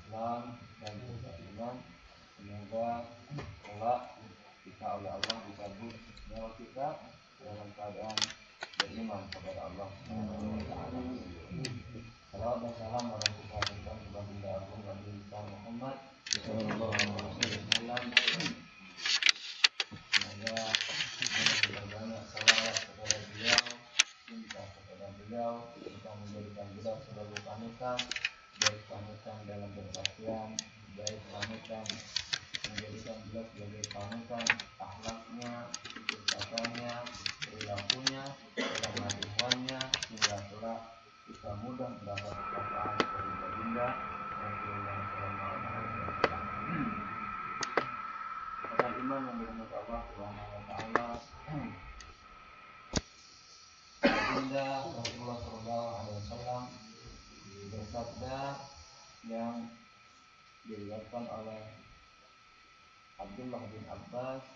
Islam dan juga iman. Semoga kelak kita oleh Allah dicabut nyawa kita dalam keadaan beriman kepada Allah Subhanahu wa taala. Salawat dan salam orang kita berikan kepada Baginda Agung Nabi Muhammad sallallahu alaihi wasallam. Semoga kita banyak salawat kepada beliau, cinta kepada beliau, kita menjadikan beliau sebagai panutan, baik panutan dalam berpakaian, baik panutan menjadikan beliau sebagai panutan akhlaknya, ucapannya, perilakunya, kemampuannya, sehingga kelak kita mudah mendapat kekuasaan dari baginda Rasulullah sallallahu alaihi wasallam. Akan iman yang dirahmati Allah Subhanahu wa taala. Baginda Rasulullah sallallahu alaihi wasallam bersabda yang diriwayatkan oleh Abdullah bin Abbas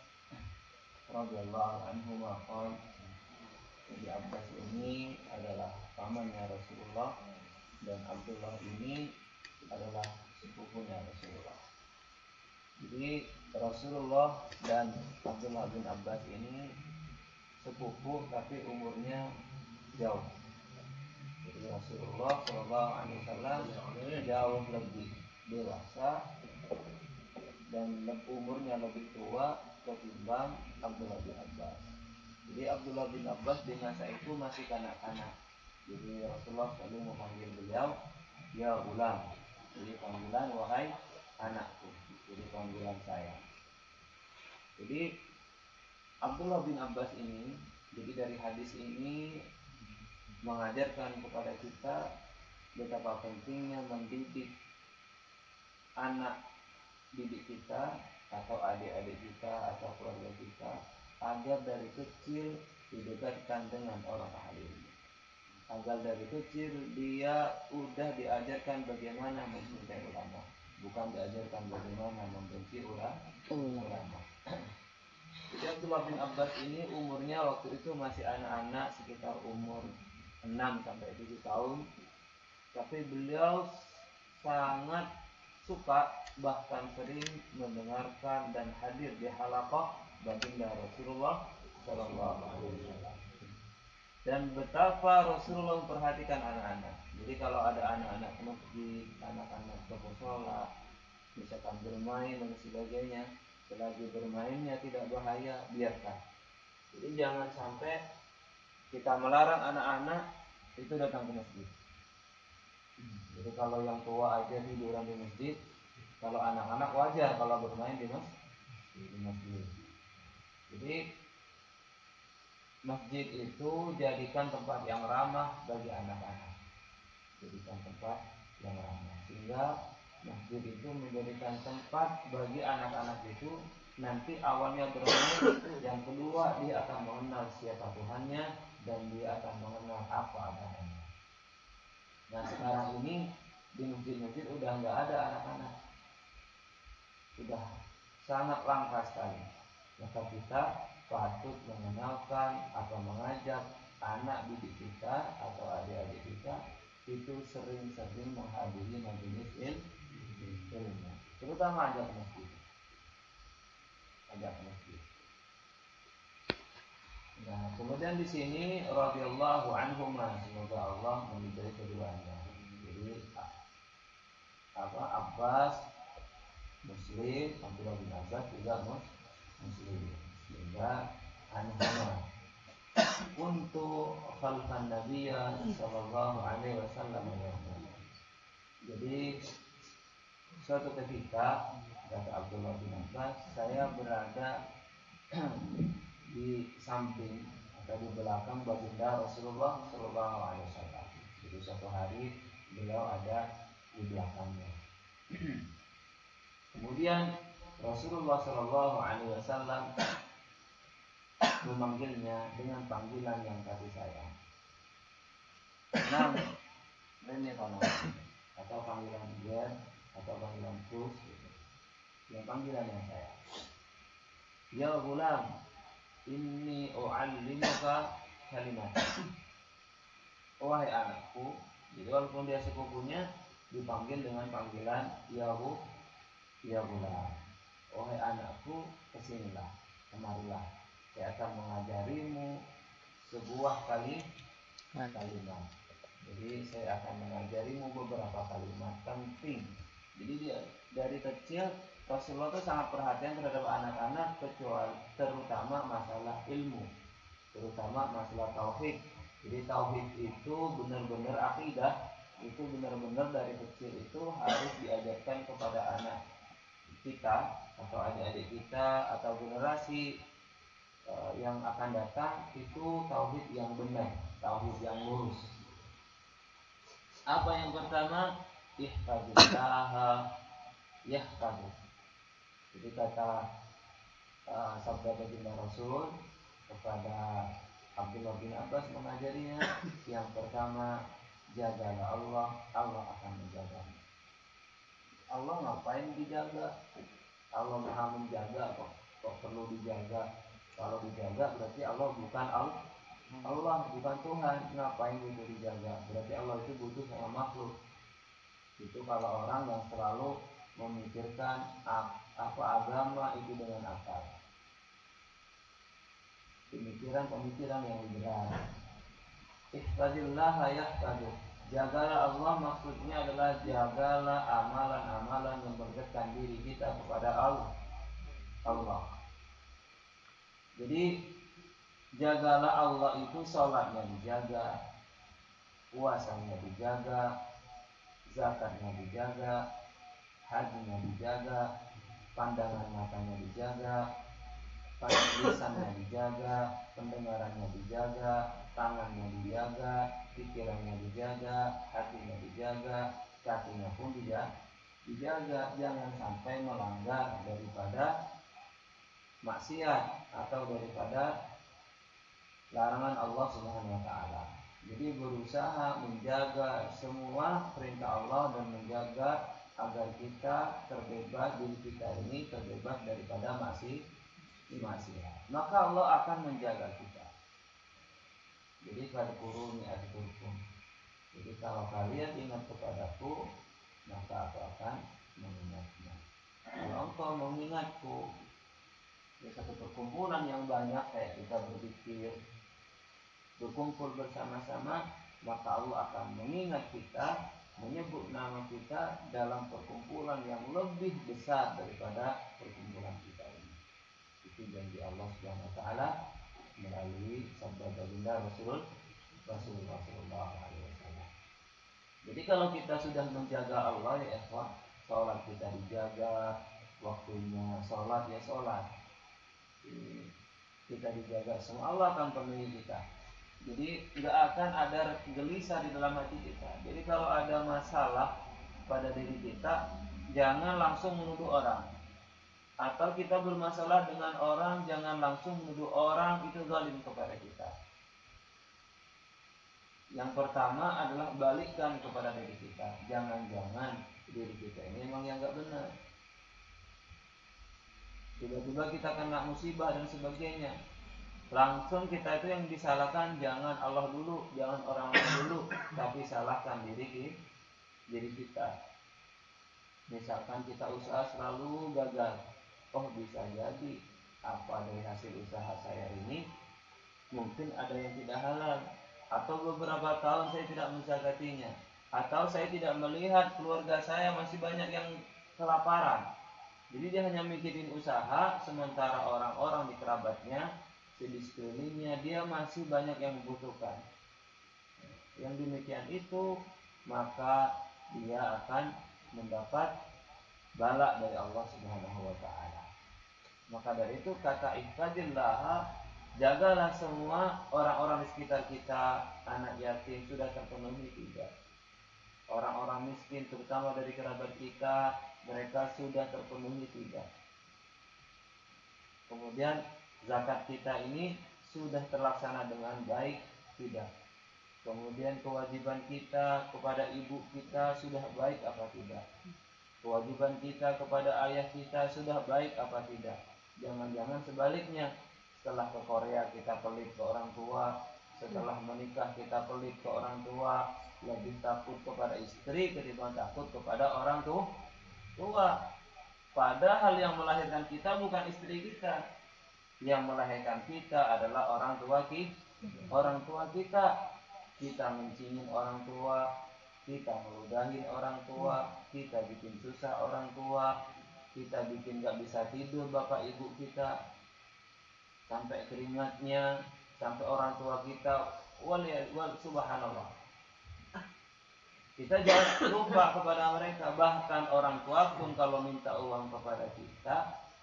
radhiyallahu anhu maqal. Jadi Abbas ini adalah pamannya Rasulullah dan Abdullah ini adalah sepupunya Rasulullah. Jadi Rasulullah dan Abdullah bin Abbas ini sepupu tapi umurnya jauh. Jadi Rasulullah SAW jauh lebih dewasa dan umurnya lebih tua ketimbang Abdullah bin Abbas. Jadi Abdullah bin Abbas di masa itu masih kanak-kanak. Jadi Rasulullah selalu memanggil beliau ya ulam. Jadi panggilan wahai anakku. Jadi panggilan saya. Jadi Abdullah bin Abbas ini, jadi dari hadis ini mengajarkan kepada kita betapa pentingnya mendidik anak didik kita atau adik-adik kita atau keluarga kita agar dari kecil didekatkan dengan orang ahli ilmu. Agar dari kecil dia udah diajarkan bagaimana mencintai ulama, bukan diajarkan bagaimana membenci ulama. Jadi Abdullah bin Abbas ini umurnya waktu itu masih anak-anak sekitar umur 6 sampai 7 tahun. Tapi beliau sangat suka bahkan sering mendengarkan dan hadir di halaqah baginda Rasulullah sallallahu alaihi wasallam. Dan betapa Rasulullah memperhatikan anak-anak. Jadi kalau ada anak-anak ke masjid, anak-anak ke mushola, misalkan bermain dan sebagainya, selagi bermainnya tidak bahaya, biarkan. Jadi jangan sampai kita melarang anak-anak itu datang ke masjid. Jadi kalau yang tua aja tiduran di masjid, kalau anak-anak wajar kalau bermain di masjid. Jadi masjid itu jadikan tempat yang ramah bagi anak-anak. Jadikan tempat yang ramah sehingga masjid itu menjadikan tempat bagi anak-anak itu nanti awalnya bermain, yang kedua dia akan mengenal siapa Tuhannya dan dia akan mengenal apa adanya. Nah sekarang ini di masjid-masjid udah nggak ada anak-anak, sudah sangat langka sekali. Maka kita patut mengenalkan atau mengajak anak didik kita atau adik-adik kita itu sering-sering menghadiri majelis ilmu, terutama ajak masjid. Nah, kemudian di sini radhiyallahu anhuma, semoga Allah meridai keduanya. Jadi Abbas Muslim, Abdullah bin Abbas juga Muslim. Sehingga anhuma untuk khalfan Nabi sallallahu alaihi wasallam. Jadi suatu ketika kata Abdullah bin Abbas, saya berada di samping atau di belakang baginda Rasulullah sallallahu alaihi wasallam. Jadi suatu hari beliau ada di belakangnya. Kemudian Rasulullah Shallallahu Alaihi Wasallam memanggilnya dengan panggilan yang kasih sayang. Nam, ini atau panggilan dia atau panggilan kus, yang panggilan yang sayang. Ya gulam, inni u'allimuka kalimat. Wahai anakku, jadi walaupun dia sepupunya dipanggil dengan panggilan ya gulam. Wahai anakku, kesinilah, kemarilah. Saya akan mengajarimu sebuah kalimat. Jadi saya akan mengajarimu beberapa kalimat penting. Jadi dia dari kecil Rasulullah itu sangat perhatian terhadap anak-anak, kecuali terutama masalah ilmu, terutama masalah tauhid. Jadi tauhid itu benar-benar akidah, itu benar-benar dari kecil itu harus diajarkan kepada anak kita atau adik-adik kita atau generasi yang akan datang, itu tauhid yang benar, tauhid yang lurus. Apa yang pertama? Ihfazillah yahfazuk. Jadi kata sabda baginda Rasul kepada Abdullah bin Abbas mengajarinya, yang pertama, jagalah Allah, Allah akan menjagamu. Allah ngapain dijaga? Allah Maha menjaga, kok perlu dijaga? Kalau dijaga berarti Allah bukan Allah bukan Tuhan. Ngapain itu dijaga? Berarti Allah itu butuh sama makhluk. Itu kalau orang yang selalu memikirkan apa agama itu dengan akal, pemikiran yang liberal. Ihfazillah yahfazuk. Jagalah Allah maksudnya adalah jagalah amalan-amalan yang mendekatkan diri kita kepada Allah. Jadi jagalah Allah itu sholatnya dijaga, puasanya dijaga, zakatnya dijaga, hajinya dijaga, pandangan matanya dijaga, lisannya dijaga, pendengarannya dijaga, tangannya dijaga, pikirannya dijaga, hatinya dijaga, kakinya pun dijaga. Jangan sampai melanggar daripada maksiat atau daripada larangan Allah Subhanahu wa taala. Jadi berusaha menjaga semua perintah Allah dan menjaga agar kita terbebas, diri kita ini terbebas daripada maksiat. Maka Allah akan menjaga kita. Jadi fadkuruni adzkurkum. Jadi kalau kalian ingat kepadaku, maka aku akan mengingatnya. Kalau engkau mengingatku, di satu perkumpulan yang banyak kayak kita berzikir, berkumpul bersama-sama, maka Allah akan mengingat kita, menyebut nama kita dalam perkumpulan yang lebih besar daripada perkumpulan kita ini. Itu janji Allah Subhanahu wa taala melalui sabda baginda Rasulullah sallallahu alaihi wasallam. Jadi kalau kita sudah menjaga Allah ya ikhwan, salat kita dijaga, waktunya salat ya salat. Kita dijaga, semua Allah akan penuhi kita. Jadi nggak akan ada gelisah di dalam hati kita. Jadi kalau ada masalah pada diri kita, jangan langsung menuduh orang. Atau kita bermasalah dengan orang, jangan langsung menuduh orang itu zalim kepada kita. Yang pertama adalah balikkan kepada diri kita. Jangan-jangan diri kita ini memang yang nggak benar. Tiba-tiba kita kena musibah dan sebagainya, langsung kita itu yang disalahkan jangan Allah dulu, jangan orang lain dulu, tapi salahkan diri kita. Misalkan kita usaha selalu gagal, bisa jadi apa dari hasil usaha saya ini mungkin ada yang tidak halal, atau beberapa tahun saya tidak menzakatinya, atau saya tidak melihat keluarga saya masih banyak yang kelaparan. Jadi dia hanya mikirin usaha, sementara orang-orang di kerabatnya, di sekelilingnya dia masih banyak yang membutuhkan. Yang demikian itu, maka dia akan mendapat bala dari Allah Subhanahu wa taala. Maka dari itu kata ihfazillah, jagalah semua orang-orang di sekitar kita, anak yatim sudah terpenuhi tidak? Orang-orang miskin terutama dari kerabat kita, mereka sudah terpenuhi tidak? Kemudian zakat kita ini sudah terlaksana dengan baik tidak? Kemudian kewajiban kita kepada ibu kita sudah baik apa tidak? Kewajiban kita kepada ayah kita sudah baik apa tidak? Jangan-jangan sebaliknya, setelah ke Korea kita pelit ke orang tua, setelah menikah kita pelit ke orang tua, lebih takut kepada istri ketimbang takut kepada orang tua. Padahal yang melahirkan kita bukan istri kita, yang melahirkan kita adalah orang tua kita. Kita mencingin orang tua, kita meludahin orang tua, kita bikin susah orang tua, kita bikin gak bisa tidur bapak ibu kita, sampai keringatnya, sampai orang tua kita subhanallah. Kita jangan lupa kepada mereka. Bahkan orang tua pun kalau minta uang kepada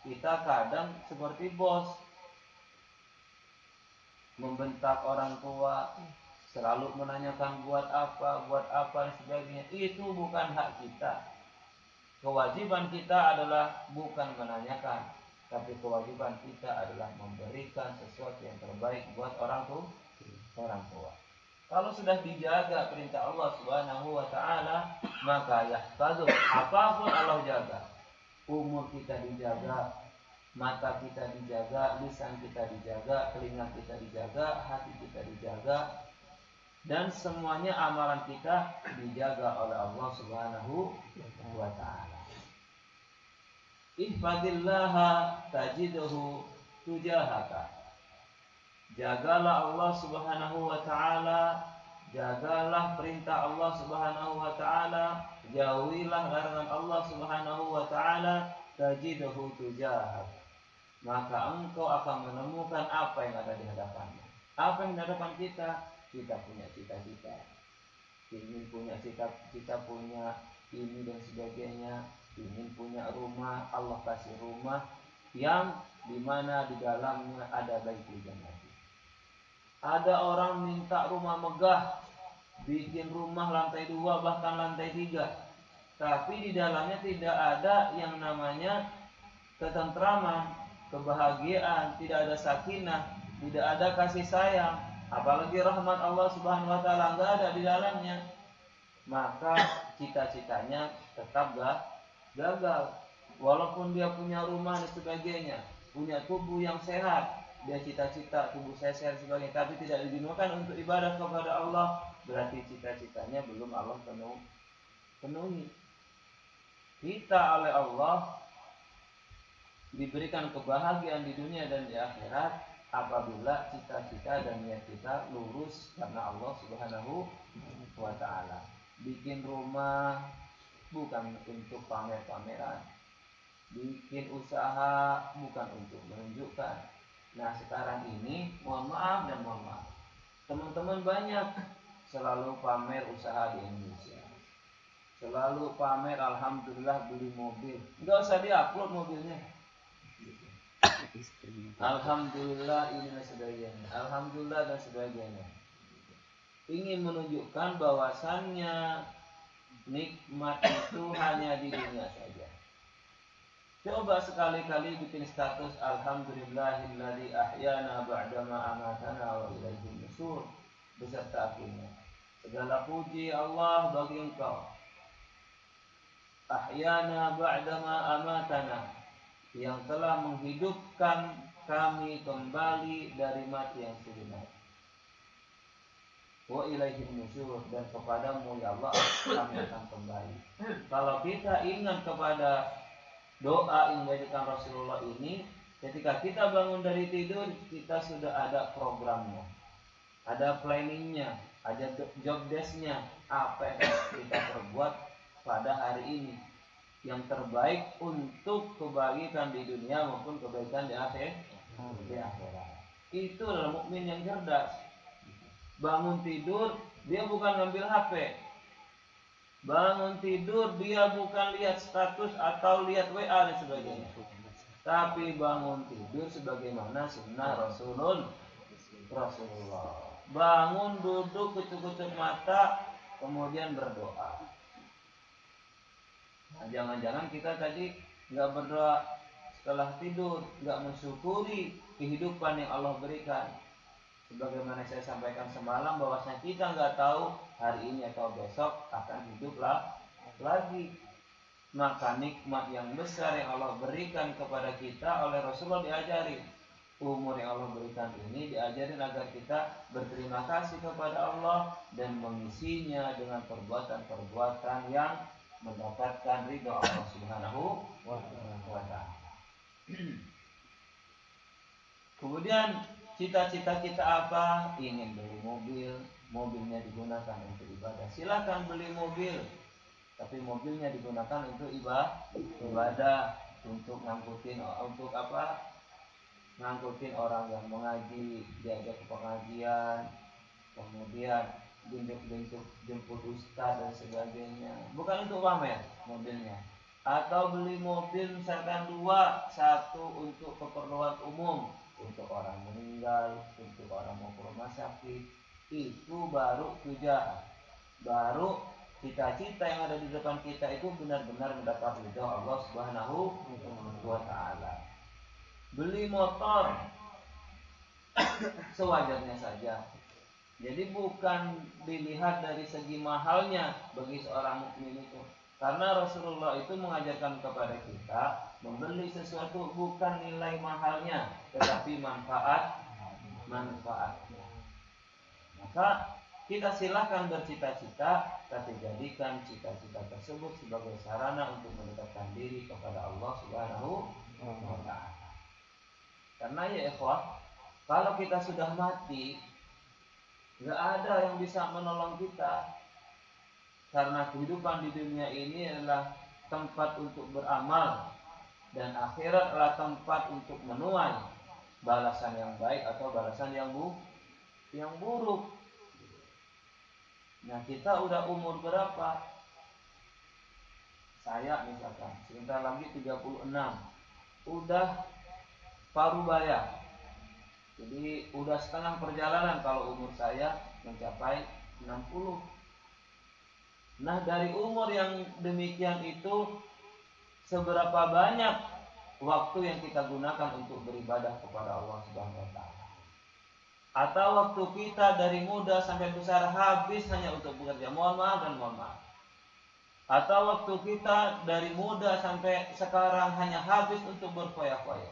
kita kadang seperti bos, membentak orang tua, selalu menanyakan buat apa dan sebagainya. Itu bukan hak kita. Kewajiban kita adalah bukan menanyakan, tapi kewajiban kita adalah memberikan sesuatu yang terbaik buat orang tua. Kalau sudah dijaga perintah Allah Subhanahu wa taala, maka yahfazu, apapun Allah jaga. Umur kita dijaga, mata kita dijaga, lisan kita dijaga, telinga kita dijaga, hati kita dijaga, dan semuanya amalan kita dijaga oleh Allah Subhanahu wa taala. Ihfadillaha tajiduhu tujahaka. Jagalah Allah Subhanahu wa taala, jagalah perintah Allah Subhanahu wa taala, jauhilah larangan Allah Subhanahu wa taala, tajiduhu tujahaka. Maka engkau akan menemukan apa yang ada di hadapanmu. Apa yang di hadapan kita? Kita punya cita-cita, ingin punya cita punya ini dan sebagainya, ingin punya rumah, Allah kasih rumah yang dimana di dalamnya ada Baitul Jannah. Ada orang minta rumah megah, bikin rumah lantai 2 bahkan lantai 3, tapi di dalamnya tidak ada yang namanya ketentraman, kebahagiaan, tidak ada sakinah, tidak ada kasih sayang, apalagi rahmat Allah Subhanahu wa taala enggak ada di dalamnya. Maka cita-citanya tetap gagal. Walaupun dia punya rumah dan sebagainya, punya tubuh yang sehat, dia cita-cita tubuh saya sehat sebagainya, tapi tidak digunakan untuk ibadah kepada Allah, berarti cita-citanya belum Allah penuhi. Kita oleh Allah diberikan kebahagiaan di dunia dan di akhirat apabila cita-cita dan niat kita lurus karena Allah Subhanahu wa taala. Bikin rumah bukan untuk pamer-pameran, bikin usaha bukan untuk menunjukkan. Nah sekarang ini mohon maaf, teman-teman banyak selalu pamer usaha di Indonesia, selalu pamer alhamdulillah beli mobil, nggak usah diupload mobilnya, alhamdulillah ini dan sebagainya, alhamdulillah dan sebagainya. Ingin menunjukkan bahwasannya nikmat itu hanya di dunia saja. Coba sekali-kali bikin status alhamdulillahilladzi ahyana ba'dama amatana wa ilaihin nusyur beserta akhirnya. Segala puji Allah bagi Engkau. Ahyana ba'dama amatana, yang telah menghidupkan kami kembali dari mati yang sebenarnya. Wa ilaihin nusyur, dan kepadamu ya Allah kami akan kembali. Kalau kita ingat kepada doa yang dijadikan Rasulullah ini, ketika kita bangun dari tidur, kita sudah ada programnya, ada planningnya, ada job desknya, apa yang harus kita perbuat pada hari ini yang terbaik untuk kebaikan di dunia maupun kebaikan di akhirat. Itu adalah mukmin yang cerdas. Bangun tidur dia bukan ngambil HP, bangun tidur dia bukan lihat status atau lihat WA dan sebagainya, tapi bangun tidur sebagaimana sunnah Rasulullah. Bangun, duduk, kecup-kecup mata, kemudian berdoa. Nah, jangan-jangan kita tadi nggak berdoa setelah tidur nggak mensyukuri kehidupan yang Allah berikan. Sebagaimana saya sampaikan semalam, bahwasanya kita nggak tahu hari ini atau besok akan hiduplah lagi. Maka nikmat yang besar yang Allah berikan kepada kita oleh Rasulullah diajari. Umur yang Allah berikan ini diajarin agar kita berterima kasih kepada Allah dan mengisinya dengan perbuatan-perbuatan yang mendapatkan ridha Allah Subhanahu wa ta'ala. Kemudian cita-cita kita apa? Ingin beli mobil, mobilnya digunakan untuk ibadah. Silakan beli mobil, tapi mobilnya digunakan untuk ibadah, untuk ngangkutin, untuk apa? Ngangkutin orang yang mengaji, diajak ke pengajian, kemudian jemput ustaz dan sebagainya. Bukan untuk pamer mobilnya. Atau beli mobil misalkan 2, 1 untuk keperluan umum, untuk orang meninggal, untuk orang mau ke rumah sakit. Itu baru tujuan, baru cita-cita yang ada di depan kita itu benar-benar mendapat ridha Allah Subhanahu wa ta'ala. Beli motor sewajarnya saja. Jadi bukan dilihat dari segi mahalnya bagi seorang mukmin itu. Karena Rasulullah itu mengajarkan kepada kita membeli sesuatu bukan nilai mahalnya, tetapi manfaatnya. Maka kita silakan bercita-cita, tapi jadikan cita-cita tersebut sebagai sarana untuk mendekatkan diri kepada Allah Subhanahu wa ta'ala. Karena ya ikhwah, kalau kita sudah mati, gak ada yang bisa menolong kita. Karena kehidupan di dunia ini adalah tempat untuk beramal, dan akhirat adalah tempat untuk menuai balasan yang baik atau balasan yang buruk. Nah, kita udah umur berapa? Saya misalkan sebentar lagi 36, udah parubaya. Jadi udah setengah perjalanan kalau umur saya mencapai 60. Nah, dari umur yang demikian itu, seberapa banyak waktu yang kita gunakan untuk beribadah kepada Allah Subhanahu wa ta'ala? Atau waktu kita dari muda sampai besar habis hanya untuk bekerja, mohon maaf. Atau waktu kita dari muda sampai sekarang hanya habis untuk berfoya-foya,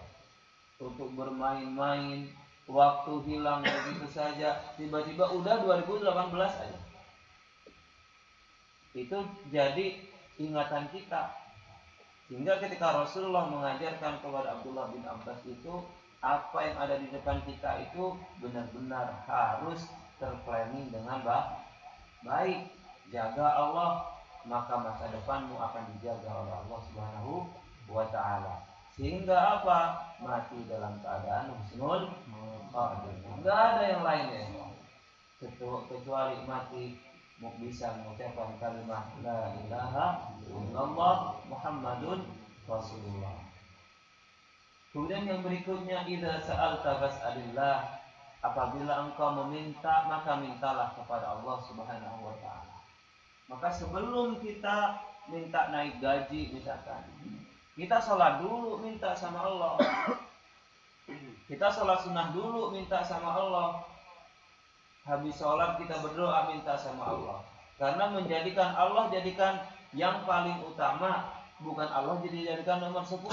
untuk bermain-main, waktu hilang begitu saja, tiba-tiba udah 2018 aja. Itu jadi ingatan kita. Sehingga ketika Rasulullah mengajarkan kepada Abdullah bin Abbas itu, apa yang ada di depan kita itu benar-benar harus terplanning dengan baik. Jaga Allah, maka masa depanmu akan dijaga oleh Allah Subhanahu wa ta'ala. Sehingga apa? Mati dalam keadaan husnul khatimah. Enggak ada yang lain ya, kecuali mati bisa mengucapkan kalimat la ilaha illallah Muhammadun Rasulullah. Kemudian yang berikutnya, idza sa'alta fas'alillah, apabila engkau meminta maka mintalah kepada Allah Subhanahu wa ta'ala. Maka sebelum kita minta naik gaji misalkan, kita sholat dulu minta sama Allah. Kita sholat sunnah dulu minta sama Allah. Habis sholat kita berdoa minta sama Allah. Karena menjadikan Allah jadikan yang paling utama, bukan Allah jadikan nomor 10.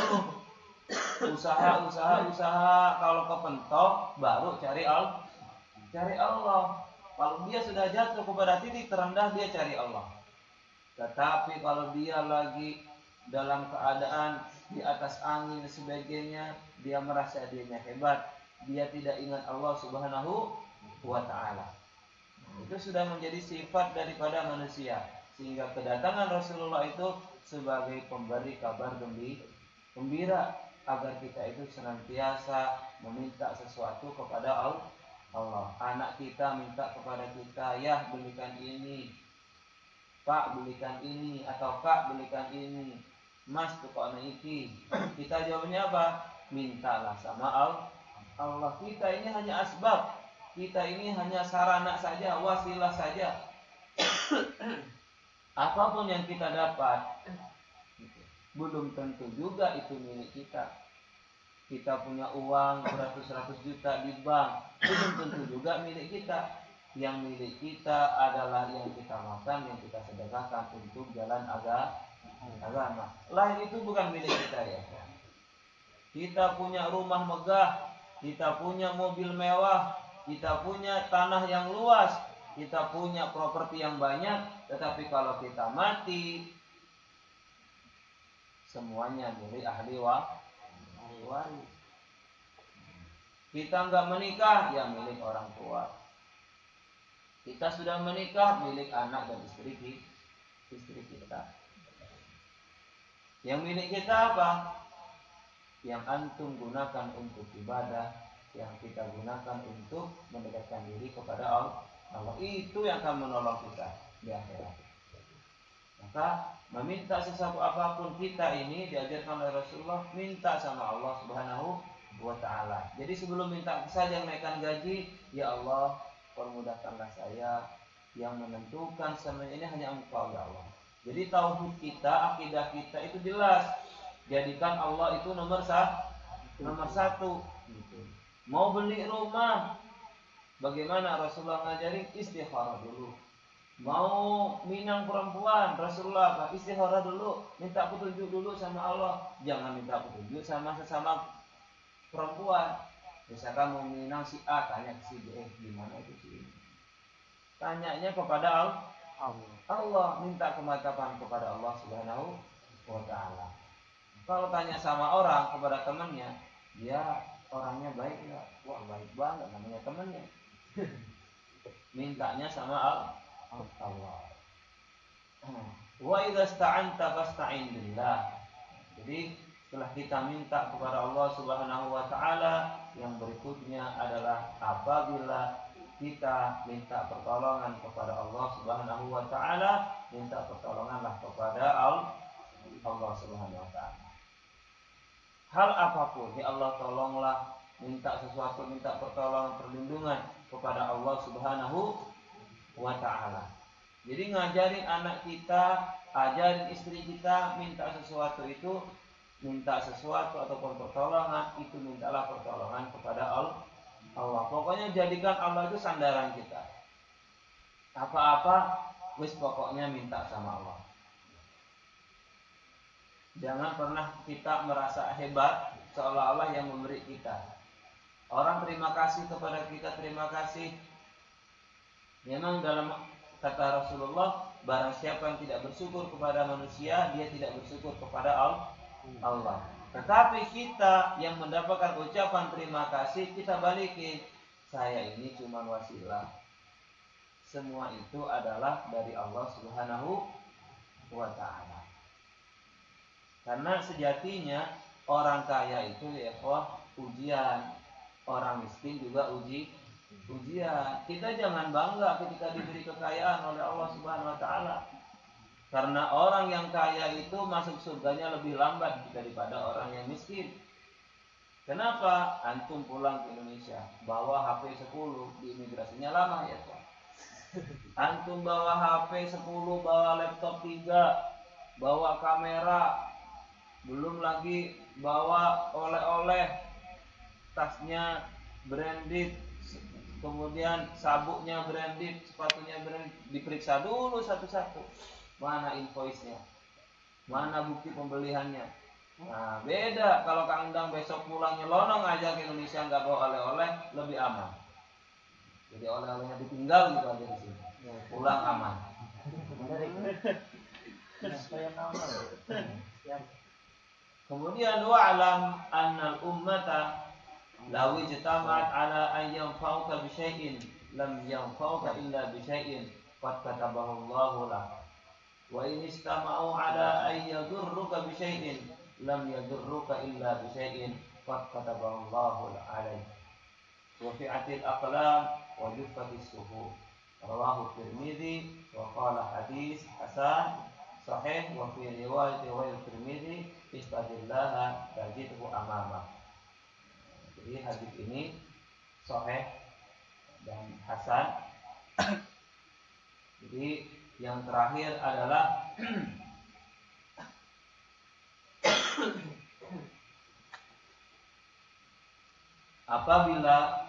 Usaha kalau kepentok baru cari Allah. Kalau dia sudah jatuh kepada titik terendah, dia cari Allah. Tetapi kalau dia lagi dalam keadaan di atas angin dan sebagainya, dia merasa dirinya hebat, dia tidak ingat Allah Subhanahu wa ta'ala. Itu sudah menjadi sifat daripada manusia, sehingga kedatangan Rasulullah itu sebagai pemberi kabar gembira agar kita itu senantiasa meminta sesuatu kepada Allah. Anak kita minta kepada kita, ya belikan ini, Pak belikan ini, atau Kak belikan ini, Mas tukar iki. Kita jawabnya apa? Mintalah sama Allah. Kita ini hanya asbab, kita ini hanya sarana saja, wasilah saja. Apapun yang kita dapat belum tentu juga itu milik kita. kita punya uang beratus-ratus juta di bank, belum tentu juga milik kita. Yang milik kita adalah yang kita makan, yang kita sedekahkan untuk jalan agama. Lain itu bukan milik kita ya. Kita punya rumah megah, kita punya mobil mewah, kita punya tanah yang luas, kita punya properti yang banyak, tetapi kalau kita mati, semuanya milik ahli waris. Kita nggak menikah, ya milik orang tua. Kita sudah menikah, milik anak dan istri kita. Yang milik kita apa? Yang antum gunakan untuk ibadah, yang kita gunakan untuk mendekatkan diri kepada Allah. Itu yang akan menolong kita di akhirat. Maka meminta sesuatu apapun kita ini diajarkan oleh Rasulullah, minta sama Allah Subhanahu wa ta'ala. Jadi sebelum minta saja naikkan gaji, ya Allah permudahkanlah saya, yang menentukan semuanya ini hanya Engkau ya Allah. Jadi tauhid kita, akidah kita itu jelas. Jadikan Allah itu nomor satu. Mau beli rumah, bagaimana Rasulullah ngajarin? Istikharah dulu. Mau minang perempuan, Rasulullah istikharah dulu, minta petunjuk dulu sama Allah. Jangan minta petunjuk sama sesama perempuan. Misalkan mau minang si A, tanya si B, gimana itu si ini? Tanyanya kepada Allah, minta kemantapan kepada Allah Subhanahu wa ta'ala. Kalau tanya sama orang, kepada temannya, dia orangnya baik enggak? Wah, baik banget, namanya temannya. Mintanya sama Allah. Wa idza sta'anta fasta'in billah. Jadi setelah kita minta kepada Allah Subhanahu wa ta'ala, yang berikutnya adalah apabila kita minta pertolongan kepada Allah Subhanahu wa ta'ala, minta pertolonganlah kepada Allah Subhanahu wa ta'ala. Hal apapun, ya Allah tolonglah, minta sesuatu, minta pertolongan, perlindungan kepada Allah Subhanahu wa ta'ala. Jadi ngajarin anak kita, ajarin istri kita, minta sesuatu itu, minta sesuatu ataupun pertolongan, itu mintalah pertolongan kepada Allah. Pokoknya jadikan Allah itu sandaran kita. Apa-apa, wis pokoknya minta sama Allah. Jangan pernah kita merasa hebat seolah-olah yang memberi kita. Orang terima kasih kepada kita, terima kasih. Memang dalam kata Rasulullah, barang siapa yang tidak bersyukur kepada manusia, dia tidak bersyukur kepada Allah. Tetapi kita yang mendapatkan ucapan terima kasih, kita balikin. Saya ini cuma wasilah. Semua itu adalah dari Allah Subhanahu wa ta'ala. Karena sejatinya orang kaya itu ya ujian, orang miskin juga ujian. Kita jangan bangga ketika diberi kekayaan oleh Allah Subhanahu wa ta'ala. Karena orang yang kaya itu masuk surganya lebih lambat daripada orang yang miskin. Kenapa? Antum pulang ke Indonesia bawa HP 10, di imigrasinya lama ya Pak. Antum bawa HP 10, bawa laptop 3, bawa kamera, belum lagi bawa oleh-oleh, tasnya branded, kemudian sabuknya branded, sepatunya branded, diperiksa dulu satu-satu. Mana invoice-nya? Mana bukti pembeliannya? Nah, beda kalau Kang Endang besok pulang nyelonong aja ke Indonesia nggak bawa oleh-oleh, lebih aman. Jadi oleh-olehnya ditinggal gitu aja di sini. Pulang aman. Kemudian wa'lam annal ummata law ijtama'at ala an yanfa'uka bi syai'in lam yanfa'uka illa bi syai'in qad katabahu Allahu lak. Wa in istama'u ala an yadurruka bi syai'in lam yadurruka illa bi syai'in qad katabahu Allahu alaik. Wa fi'atil aqlam wa juffatis suhuf. Rawahu Tirmidzi wa qala hadis hasan sahih wa fi riwayat Tirmidzi istadillaha tajidhu amama. Jadi hadis ini sahih dan hasan. Jadi yang terakhir adalah Apabila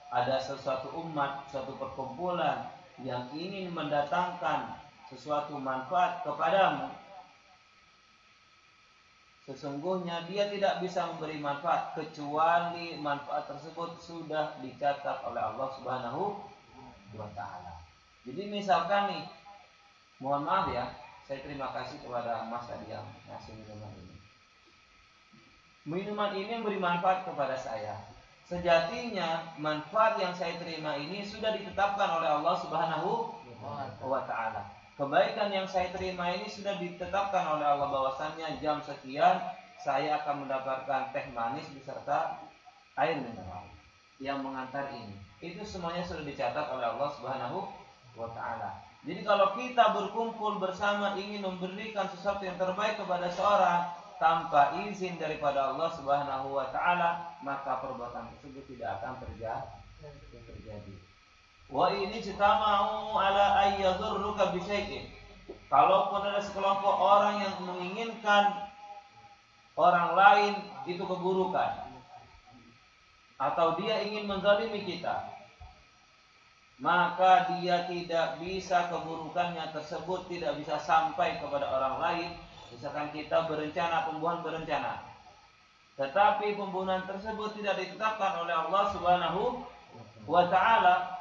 ada sesuatu umat, suatu perkumpulan yang ingin mendatangkan sesuatu manfaat kepadamu, sesungguhnya dia tidak bisa memberi manfaat kecuali manfaat tersebut sudah dicatat oleh Allah Subhanahu wa taala. Jadi misalkan nih, mohon maaf ya, saya terima kasih kepada Mas tadi yang ngasih minuman ini. Minuman ini memberi manfaat kepada saya. Sejatinya manfaat yang saya terima ini sudah ditetapkan oleh Allah Subhanahu wa taala. Kebaikan yang saya terima ini sudah ditetapkan oleh Allah bahwasannya jam sekian saya akan mendapatkan teh manis beserta air mineral yang mengantar ini. Itu semuanya sudah dicatat oleh Allah Subhanahu wa taala. Jadi kalau kita berkumpul bersama ingin memberikan sesuatu yang terbaik kepada seorang tanpa izin daripada Allah Subhanahu wa taala, maka perbuatan tersebut tidak akan terjadi. Wa ini jitama'u ala ayyadurruka bi syai'in. Kalaupun ada sekelompok orang yang menginginkan orang lain itu keburukan, atau dia ingin menzalimi kita, maka dia tidak bisa, keburukannya tersebut tidak bisa sampai kepada orang lain. Misalkan kita berencana pembunuhan berencana, tetapi pembunuhan tersebut tidak ditetapkan oleh Allah Subhanahu wa taala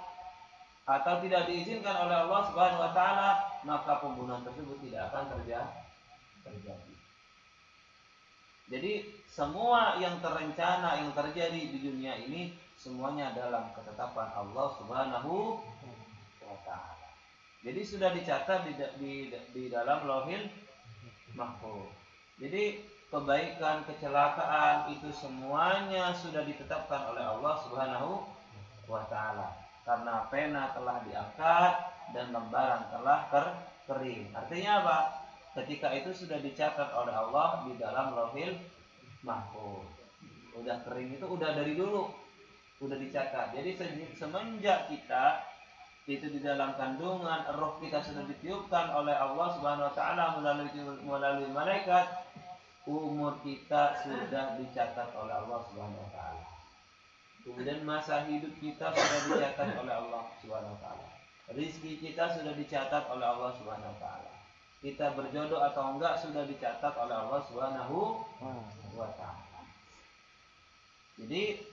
atau tidak diizinkan oleh Allah Subhanahu wa taala, maka pembunuhan tersebut tidak akan terjadi. Jadi semua yang terencana yang terjadi di dunia ini semuanya dalam ketetapan Allah Subhanahu wa taala. Jadi sudah dicatat di dalam Lauhil Mahfuz. Jadi kebaikan, kecelakaan itu semuanya sudah ditetapkan oleh Allah Subhanahu wa taala. Karena pena telah diangkat dan lembaran telah kering. Artinya apa? Ketika itu sudah dicatat oleh Allah di dalam Lauhil Mahfuz. Udah kering itu udah dari dulu, udah dicatat. Jadi semenjak kita itu di dalam kandungan roh kita sudah ditiupkan oleh Allah Subhanahu wa taala melalui malaikat, umur kita sudah dicatat oleh Allah Subhanahu wa taala. Kemudian masa hidup kita sudah dicatat oleh Allah Subhanahu wa taala. Rizki kita sudah dicatat oleh Allah Subhanahu wa taala. Kita berjodoh atau enggak sudah dicatat oleh Allah Subhanahu wa taala. Jadi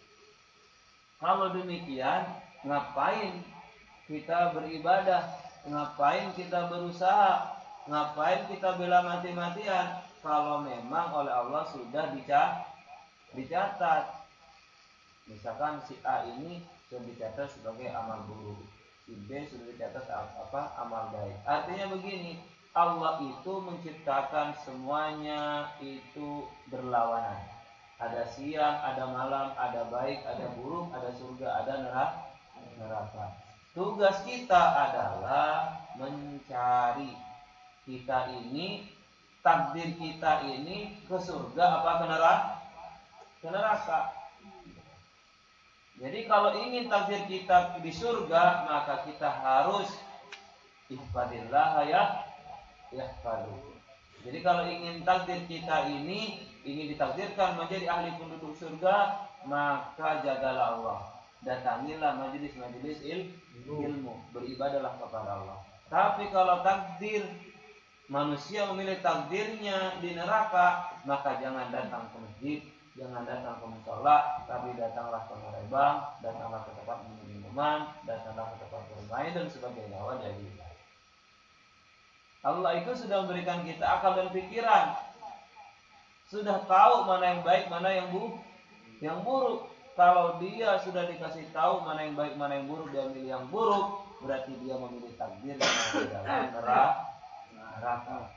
kalau demikian, ngapain kita beribadah, ngapain kita berusaha, ngapain kita bela mati-matian kalau memang oleh Allah sudah dicatat. Misalkan si A ini sudah dicatat sebagai amal buruk, si B sudah dicatat amal baik. Artinya begini, Allah itu menciptakan semuanya itu berlawanan. Ada siang, ada malam, ada baik, ada buruk, ada surga, ada neraka. Tugas kita adalah mencari kita ini, takdir kita ini ke surga apa ke neraka. Jadi kalau ingin takdir kita di surga, maka kita harus ihfadillah yahfadu. Jadi kalau ingin takdir kita ini ingin ditakdirkan menjadi ahli penduduk surga, maka jagalah Allah. Datangilah majelis-majelis ilmu, beribadahlah kepada Allah. Tapi kalau takdir manusia memilih takdirnya di neraka, maka jangan datang ke masjid, jangan datang ke mushola, tapi datanglah ke Marebang, datanglah ke tempat minum minuman, datanglah ke tempat bermain dan sebagainya. Wajib. Allah itu sudah memberikan kita akal dan pikiran, sudah tahu mana yang baik, mana yang buruk. Kalau dia sudah dikasih tahu mana yang baik, mana yang buruk, dia milih yang buruk, berarti dia memilih takdir yang dalam neraka.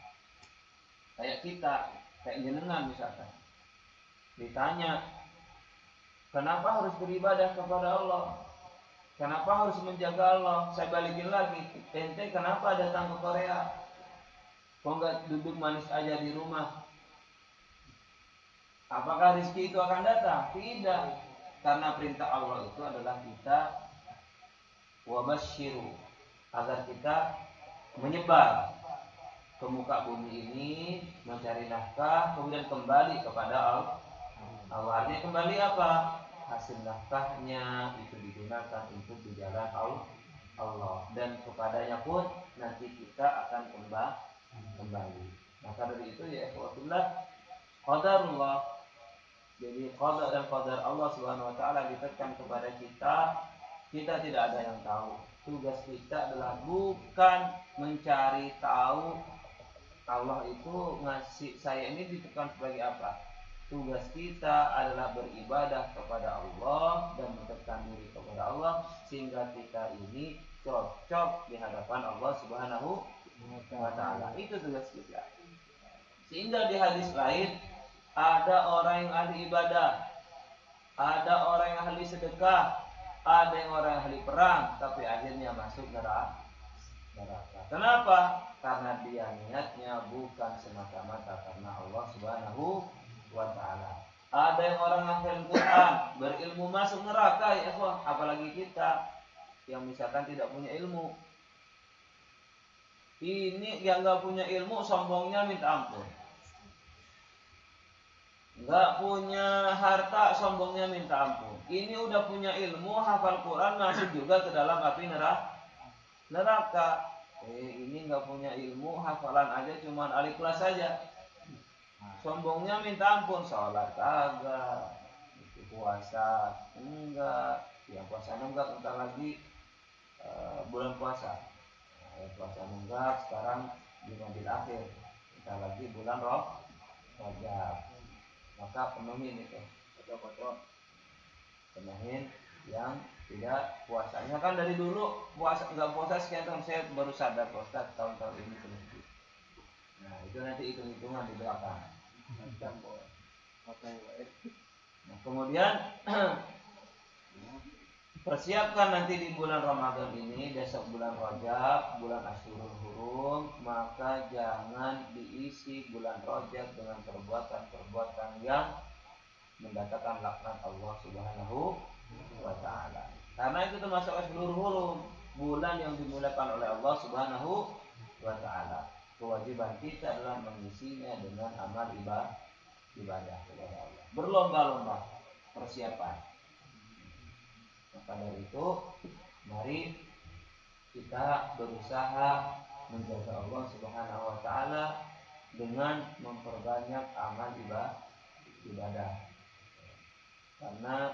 Kayak kita, kayak jenengan misalkan, ditanya, kenapa harus beribadah kepada Allah? Kenapa harus menjaga Allah? Saya balikin lagi, ente kenapa datang ke Korea? Kok nggak duduk manis aja di rumah? Apakah rezeki itu akan datang? Tidak. Karena perintah Allah itu adalah kita wabashiru, agar kita menyebar ke muka bumi ini mencari nafkah, kemudian kembali kepada Allah. Artinya kembali apa? hasil nafkahnya itu digunakan untuk di jalan Allah, dan kepadanya pun nanti kita akan kembali. Maka dari itu ya ikhwatillah, qadarullah, jadi qadar dan qadar Allah Subhanahu wa taala ditekan kepada kita, kita tidak ada yang tahu. Tugas kita adalah bukan mencari tahu Allah itu ngasih saya ini ditekan sebagai apa. Tugas kita adalah beribadah kepada Allah dan mendekatkan diri kepada Allah sehingga kita ini cocok di hadapan Allah Subhanahu wa taala. Itu tugas kita. Sehingga di hadis lain ada orang yang ahli ibadah, ada orang yang ahli sedekah, ada yang orang yang ahli perang, tapi akhirnya masuk neraka. Kenapa? Karena dia niatnya bukan semata-mata karena Allah Subhanahu wa taala. Ada yang orang hafal Quran, berilmu masuk neraka ya ikhwah, apalagi kita yang misalkan tidak punya ilmu. Ini yang enggak punya ilmu sombongnya minta ampun. Enggak punya harta sombongnya minta ampun. Ini udah punya ilmu, hafal Quran, masuk juga ke dalam api neraka. Ini enggak punya ilmu, hafalan aja cuman alif kelas saja. Sombongnya minta ampun, sholat kagak, puasa enggak, yang puasa enggak, bentar lagi bulan puasa. Puasa enggak, sekarang Jumadil Akhir, bentar lagi bulan Rajab. Maka penuhin itu, penuhin yang tidak puasanya. Kan dari dulu puasa enggak puasa sekian tahun, saya baru sadar Ustaz tahun-tahun ini penuh. Nah itu nanti hitung-hitungan di belakang. Nah, kemudian persiapkan nanti di bulan Ramadan ini, besok bulan Rajab, bulan Ashurul Hurum, maka jangan diisi bulan Rajab dengan perbuatan-perbuatan yang mendatangkan laknat Allah Subhanahu wa taala. Karena itu termasuk Ashurul Hurum, bulan yang dimuliakan oleh Allah Subhanahu wa taala. Kewajiban kita adalah mengisinya dengan amal ibadah kepada Allah. Berlomba-lomba persiapan. Maka dari itu, mari kita berusaha menjaga Allah Subhanahu wa taala dengan memperbanyak amal ibadah. Karena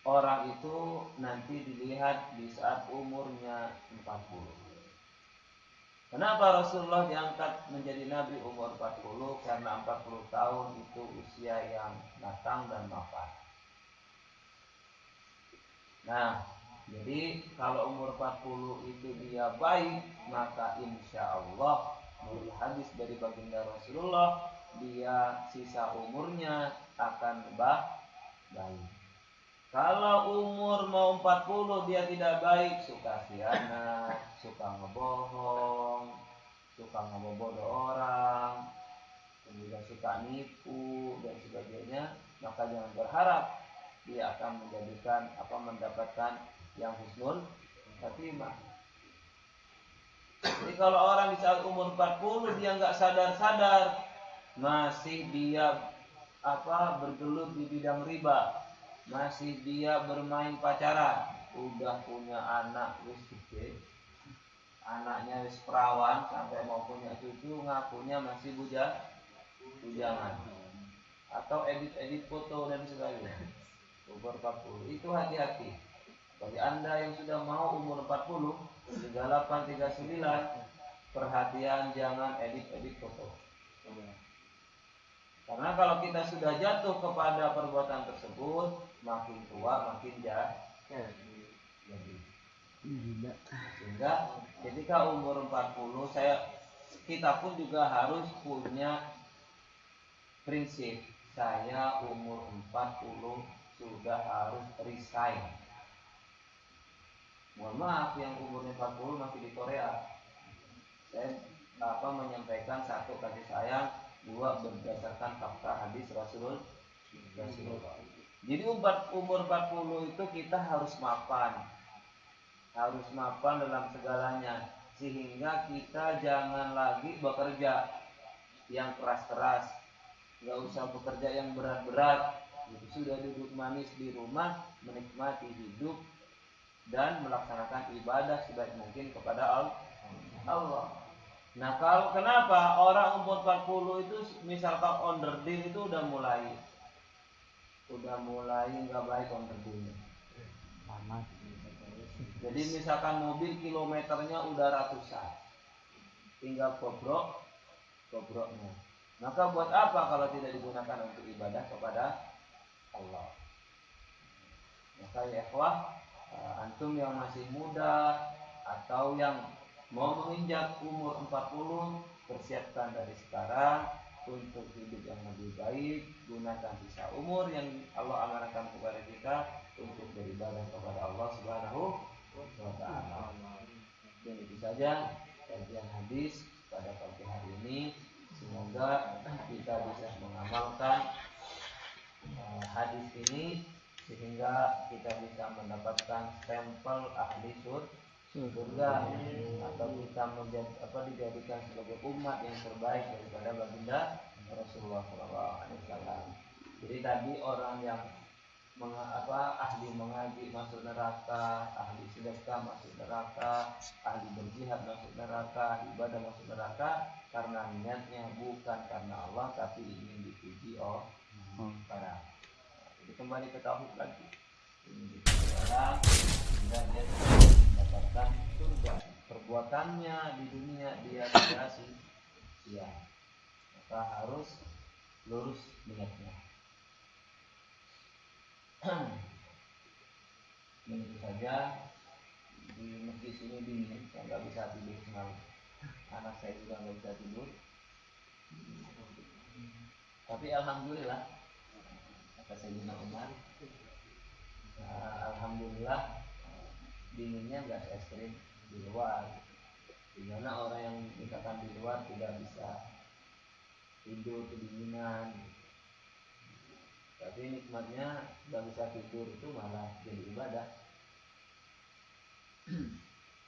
orang itu nanti dilihat di saat umurnya 40. Kenapa Rasulullah diangkat menjadi Nabi umur 40? Karena 40 tahun itu usia yang matang dan mapan. Nah, jadi kalau umur 40 itu dia baik, maka insya Allah menurut hadis dari baginda Rasulullah, dia sisa umurnya akan baik. Kalau umur mau 40 dia tidak baik, suka khianat, suka ngebohong, suka ngebodoh orang, kemudian suka nipu dan sebagainya, maka jangan berharap dia akan mendapatkan yang husnul khatimah. Jadi kalau orang di saat umur 40 dia nggak sadar-sadar, masih dia bergelut di bidang riba, masih dia bermain pacaran, udah punya anak wis gede, anaknya wis perawan sampai mau punya cucu, ngakunya masih bujangan, atau edit foto dan sebagainya. Umur 40 itu hati-hati. Bagi Anda yang sudah mau umur 40, 38, 39, perhatian jangan edit foto. Karena kalau kita sudah jatuh kepada perbuatan tersebut, makin tua makin jadi. Sehingga ketika umur 40, kita pun juga harus punya prinsip. Saya umur 40 sudah harus resign. Mohon maaf yang umurnya 40 masih di Korea. Saya menyampaikan satu, kasih sayang, dua, berdasarkan fakta hadis Rasulullah. Jadi umur 40 itu kita harus mapan dalam segalanya, sehingga kita jangan lagi bekerja yang keras-keras, nggak usah bekerja yang berat-berat, sudah duduk manis di rumah, menikmati hidup dan melaksanakan ibadah sebaik mungkin kepada Allah. Nah, kalau kenapa orang umur 40 itu misalkan onderdil itu udah mulai nggak baik onderdilnya. Jadi misalkan mobil kilometernya udah ratusan, tinggal bobroknya. Maka buat apa kalau tidak digunakan untuk ibadah kepada Allah? Maka ya ikhwah, antum yang masih muda atau yang mau menginjak umur 40, persiapkan dari sekarang untuk hidup yang lebih baik. Gunakan sisa umur yang Allah amanahkan kepada kita untuk beribadah kepada Allah Subhanahu wa ta'ala. Dan itu saja kajian hadis pada pagi hari ini. Semoga kita bisa mengamalkan hadis ini sehingga kita bisa mendapatkan stempel ahli surga, atau kita dijadikan sebagai umat yang terbaik daripada baginda Rasulullah SAW. Jadi tadi orang yang ahli mengaji masuk neraka, ahli sedekah masuk neraka, ahli berjihad masuk neraka, ahli ibadah masuk neraka, karena niatnya bukan karena Allah tapi ingin dipuji para. Jadi kembali ke tauhid lagi. Ini orang dan dia mendapatkan surga. Perbuatannya di dunia dia tidak sia-sia. Maka harus lurus niatnya. Ini saja. Di masjid sini dingin, saya nggak bisa tidur semalam. Anak saya juga nggak bisa tidur. Tapi alhamdulillah, kata Sayyidina Umar, alhamdulillah dinginnya nggak ekstrim di luar. Dimana orang yang misalkan di luar tidak bisa tidur kedinginan, tapi nikmatnya nggak bisa tidur itu malah jadi ibadah.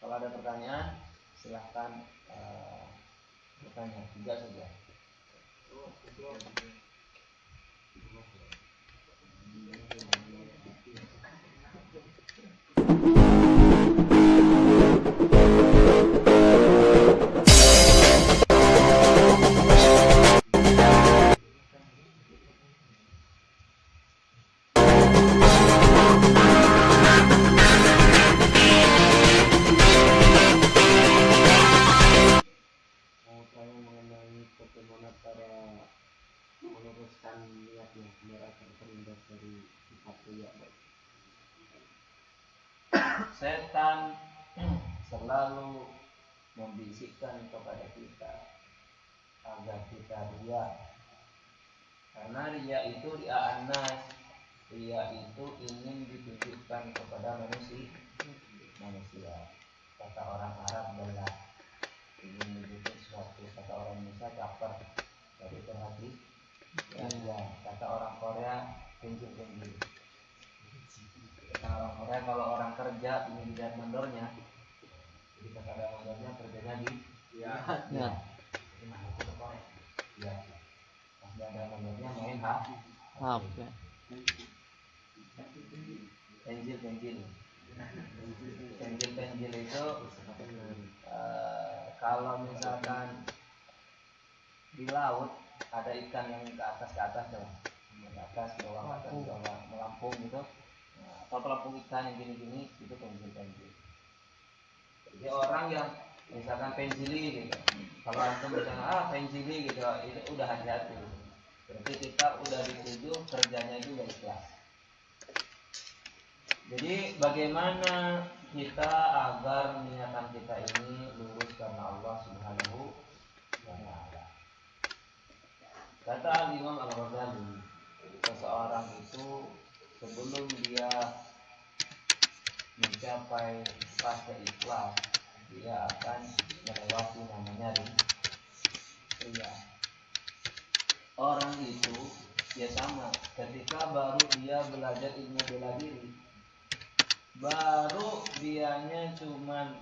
Kalau ada pertanyaan silahkan bertanya, 3 saja. Setan selalu membisikkan kepada kita agar kita riya. Karena riya itu riya anas, riya itu ingin ditunjukkan kepada manusia. Kata orang Arab adalah ingin menunjukkan sesuatu. Kata orang Indonesia caper, dari perhati. Ya, kata orang Korea pinggir-pinggir. Orang Korea kalau orang kerja ingin dilihat mandornya, jadi kata ada mandornya kerjanya ya. Nah, itu Korea. Ya. Pas ada mandornya main ya. Penjil itu kalau misalkan di laut ada ikan yang ke atas tuh, ke atas bawah melampung gitu. Atau pelampung ikan yang gini-gini itu penjil. Jadi orang yang misalkan penjili gitu, kalau antum misalnya penjili gitu, itu udah hati-hati. Berarti kita udah dituju kerjanya itu udah ikhlas. Jadi bagaimana kita agar niatan kita ini lurus karena Allah Subhanahu wa ta'ala. Kata Imam Al-Ghazali, seseorang itu sebelum dia mencapai fase ikhlas, dia akan melewati namanya riya. Orang itu ya sama, ketika baru dia belajar ilmu bela diri, baru dianya cuman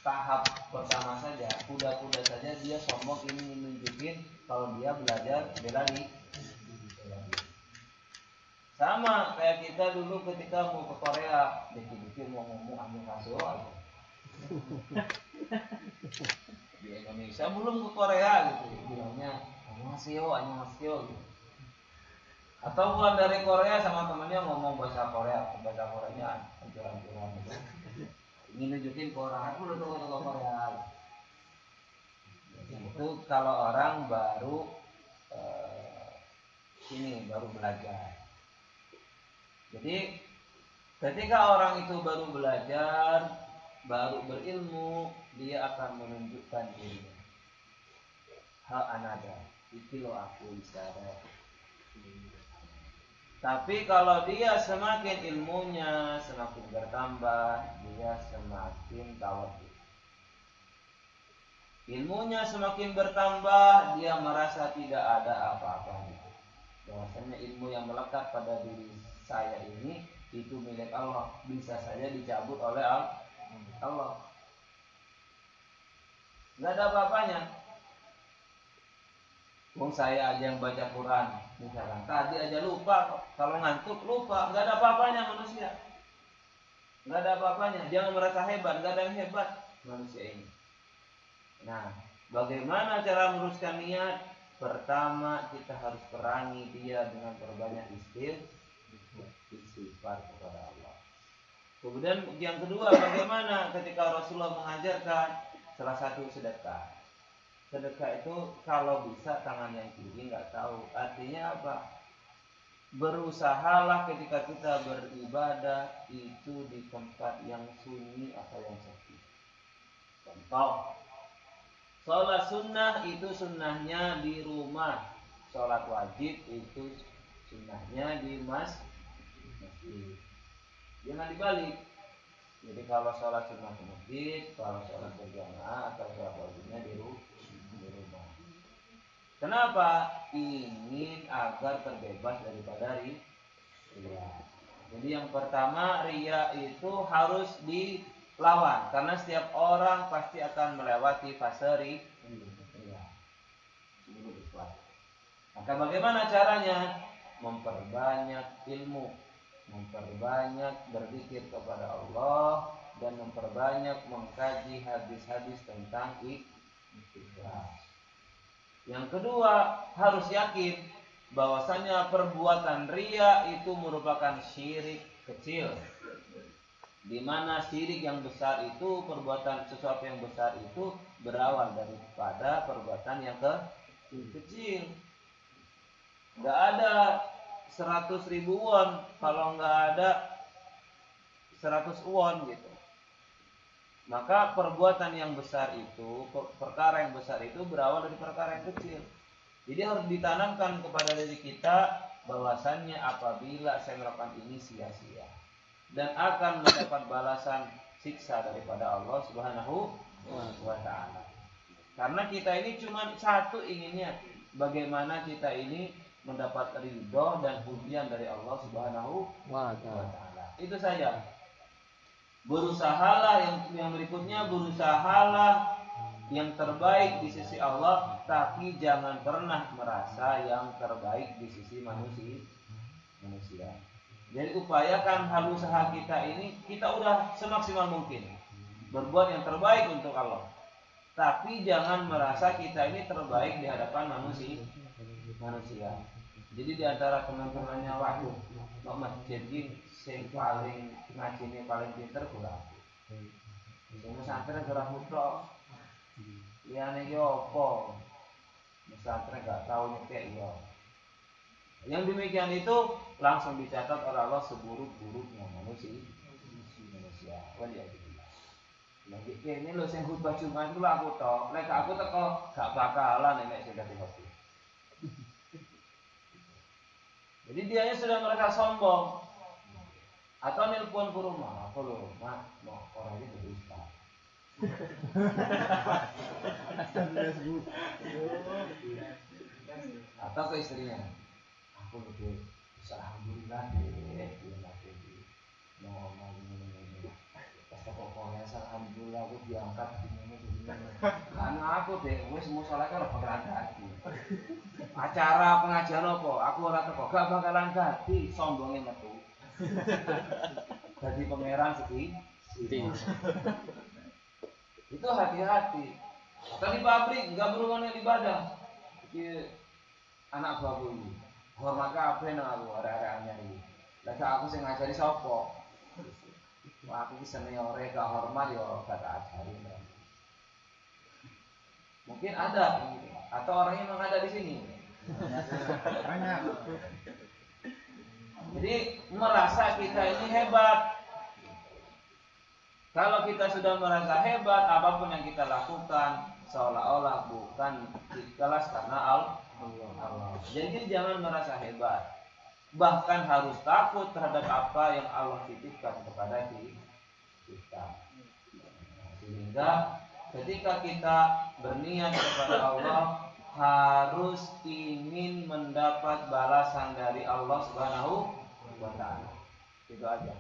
tahap pertama saja, kuda-kuda saja dia sombong ingin menunjukin kalau dia belajar bela diri. Sama kayak kita dulu ketika mau ke Korea, dikit-dikit mau ngomong annyeonghaseyo aja. Di Indonesia belum ke Korea gitu, bilangnya annyeonghaseyo gitu. Atau pulang dari Korea sama temennya ngomong bahasa Koreanya hancur-hancuran gitu. Ingin nunjukin ke orang, aku udah tahu ke Korea. Itu kalau orang baru baru belajar. Jadi ketika orang itu baru belajar, baru berilmu, dia akan menunjukkan dirinya. Ha anada, itu loh aku bicara. Tapi kalau dia semakin ilmunya semakin bertambah, dia semakin tawadhu. Ilmunya semakin bertambah, dia merasa tidak ada apa-apanya. Bahwasanya ilmu yang melekat pada diri saya ini itu milik Allah, bisa saja dicabut oleh Allah. Nggak ada apa-apanya. Saya aja yang baca Quran, misalkan tadi aja lupa, kalau ngantuk lupa, nggak ada apa-apanya manusia. Nggak ada apa-apanya. Jangan merasa hebat, nggak ada yang hebat manusia ini. Nah, bagaimana cara meluruskan niat? Pertama, kita harus perangi dia dengan perbanyak istighfar kepada Allah. Kemudian yang kedua, bagaimana ketika Rasulullah mengajarkan salah satu sedekah. Sedekah itu kalau bisa tangan yang kiri, nggak tahu artinya apa. Berusahalah ketika kita beribadah itu di tempat yang sunyi atau yang sepi. Contoh, sholat sunnah itu sunnahnya di rumah, sholat wajib itu sunnahnya di masjid. Jangan dibalik. Jadi kalau sholat sunnah di masjid, kalau sholat berjamaah atau sholat wajibnya di rumah. Kenapa? Ingin agar terbebas daripada riya. Jadi yang pertama, riya itu harus dilawan, karena setiap orang pasti akan melewati fase riya. Maka bagaimana caranya? Memperbanyak ilmu, memperbanyak berzikir kepada Allah, dan memperbanyak mengkaji hadis-hadis tentang ikhlas. Yang kedua, harus yakin bahwasanya perbuatan riya itu merupakan syirik kecil. Di mana syirik yang besar itu, perbuatan sesuatu yang besar itu berawal daripada perbuatan yang kecil. Nggak ada 100.000 won kalau nggak ada 100 won gitu. Maka perbuatan yang besar itu, perkara yang besar itu berawal dari perkara yang kecil. Jadi harus ditanamkan kepada diri kita bahwasannya apabila saya melakukan ini sia-sia dan akan mendapat balasan siksa daripada Allah Subhanahu wa taala. Karena kita ini cuma satu inginnya, bagaimana kita ini mendapat ridho dan pujian dari Allah Subhanahu wa taala. Itu saja. Berusahalah yang berikutnya, berusahalah yang terbaik di sisi Allah, tapi jangan pernah merasa yang terbaik di sisi manusia. Jadi upayakan hal usaha kita ini, kita udah semaksimal mungkin berbuat yang terbaik untuk Allah. Tapi jangan merasa kita ini terbaik di hadapan manusia. Jadi di antara teman-temannya waktu masjid sing paling ngajine paling pinter kurang. Semua santri ora putok. Liyane ki opo? Santri enggak tahu nyekek ya. Yang demikian itu langsung dicatat oleh Allah seburuk-buruknya manusia. Waliyadillah. Lagi kene lho sing khutbah Jumat itu aku tok. Nek aku teko gak bakalan nek sing dadi host. Jadi dianya sudah merasa sombong. Atau nelpon ke rumah, aku loh, mak, mau orang itu beristirahat. Atau ke istrinya, aku lebih alhamdulillah deh, mau ngomong ini, pas pokoknya alhamdulillah aku diangkat begini. anu aku deh, wis musola kan ora bakalan dadi. Acara pengajian apa? Aku ora teko, gak bakalan dadi, sombonge metu. Dadi pangeran sedih. Itu hati-hati. Atau di pabrik enggak berhubungan dengan ibadah. Iki anak babu ini. Hormat kabeh nang aku arek-arek anyar iki. Lah aku sing ngajari sapa? Wah, aku ki seniore gak hormat ya gak tak ajari. Mungkin ada atau orangnya memang ada di sini. Banyak. Jadi merasa kita ini hebat. Kalau kita sudah merasa hebat, apapun yang kita lakukan seolah-olah bukan ikhlas karena Allah. Jadi jangan merasa hebat. Bahkan harus takut terhadap apa yang Allah titipkan kepada kita. Sehingga ketika kita berniat kepada Allah harus ingin mendapat balasan dari Allah Subhanahu wa taala. Itu aja.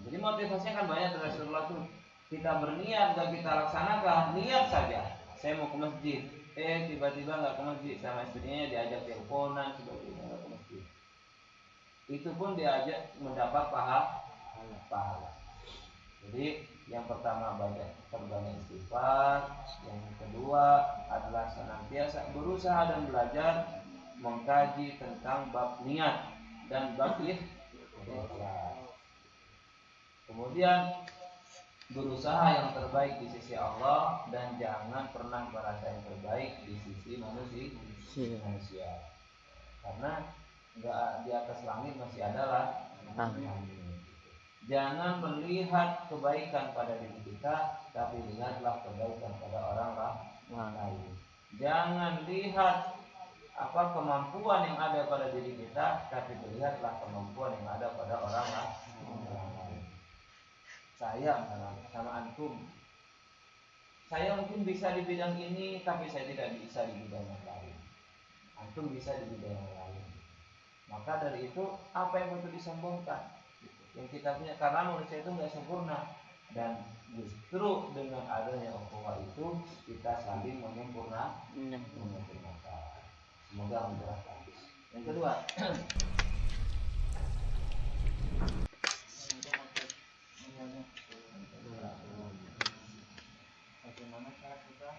Jadi motivasinya kan banyak dari Rasulullah tuh. Kita berniat dan kita laksanakan, niat saja. Saya mau ke masjid, tiba-tiba nggak ke masjid, sama istrinya diajak teleponan, tiba-tiba nggak ke masjid. Itu pun diajak mendapat pahala. Jadi yang pertama perbanyak istighfar, yang kedua adalah senantiasa berusaha dan belajar mengkaji tentang bab niat dan bab ikhlas. Kemudian berusaha yang terbaik di sisi Allah dan jangan pernah merasa yang terbaik di sisi manusia. Karena enggak di atas langit masih adalah jangan melihat kebaikan pada diri kita, tapi lihatlah kebaikan pada orang lain. Jangan lihat kemampuan yang ada pada diri kita, tapi lihatlah kemampuan yang ada pada orang lain. Saya sama antum, saya mungkin bisa di bidang ini, tapi saya tidak bisa di bidang yang lain. Antum bisa di bidang yang lain. Maka dari itu apa yang perlu disombongkan? Yang kita punya, karena manusia itu nggak sempurna, dan justru dengan adanya ukhuwah itu kita saling menyempurnakan. Semoga memudahkan. Yang kedua, bagaimana cara kita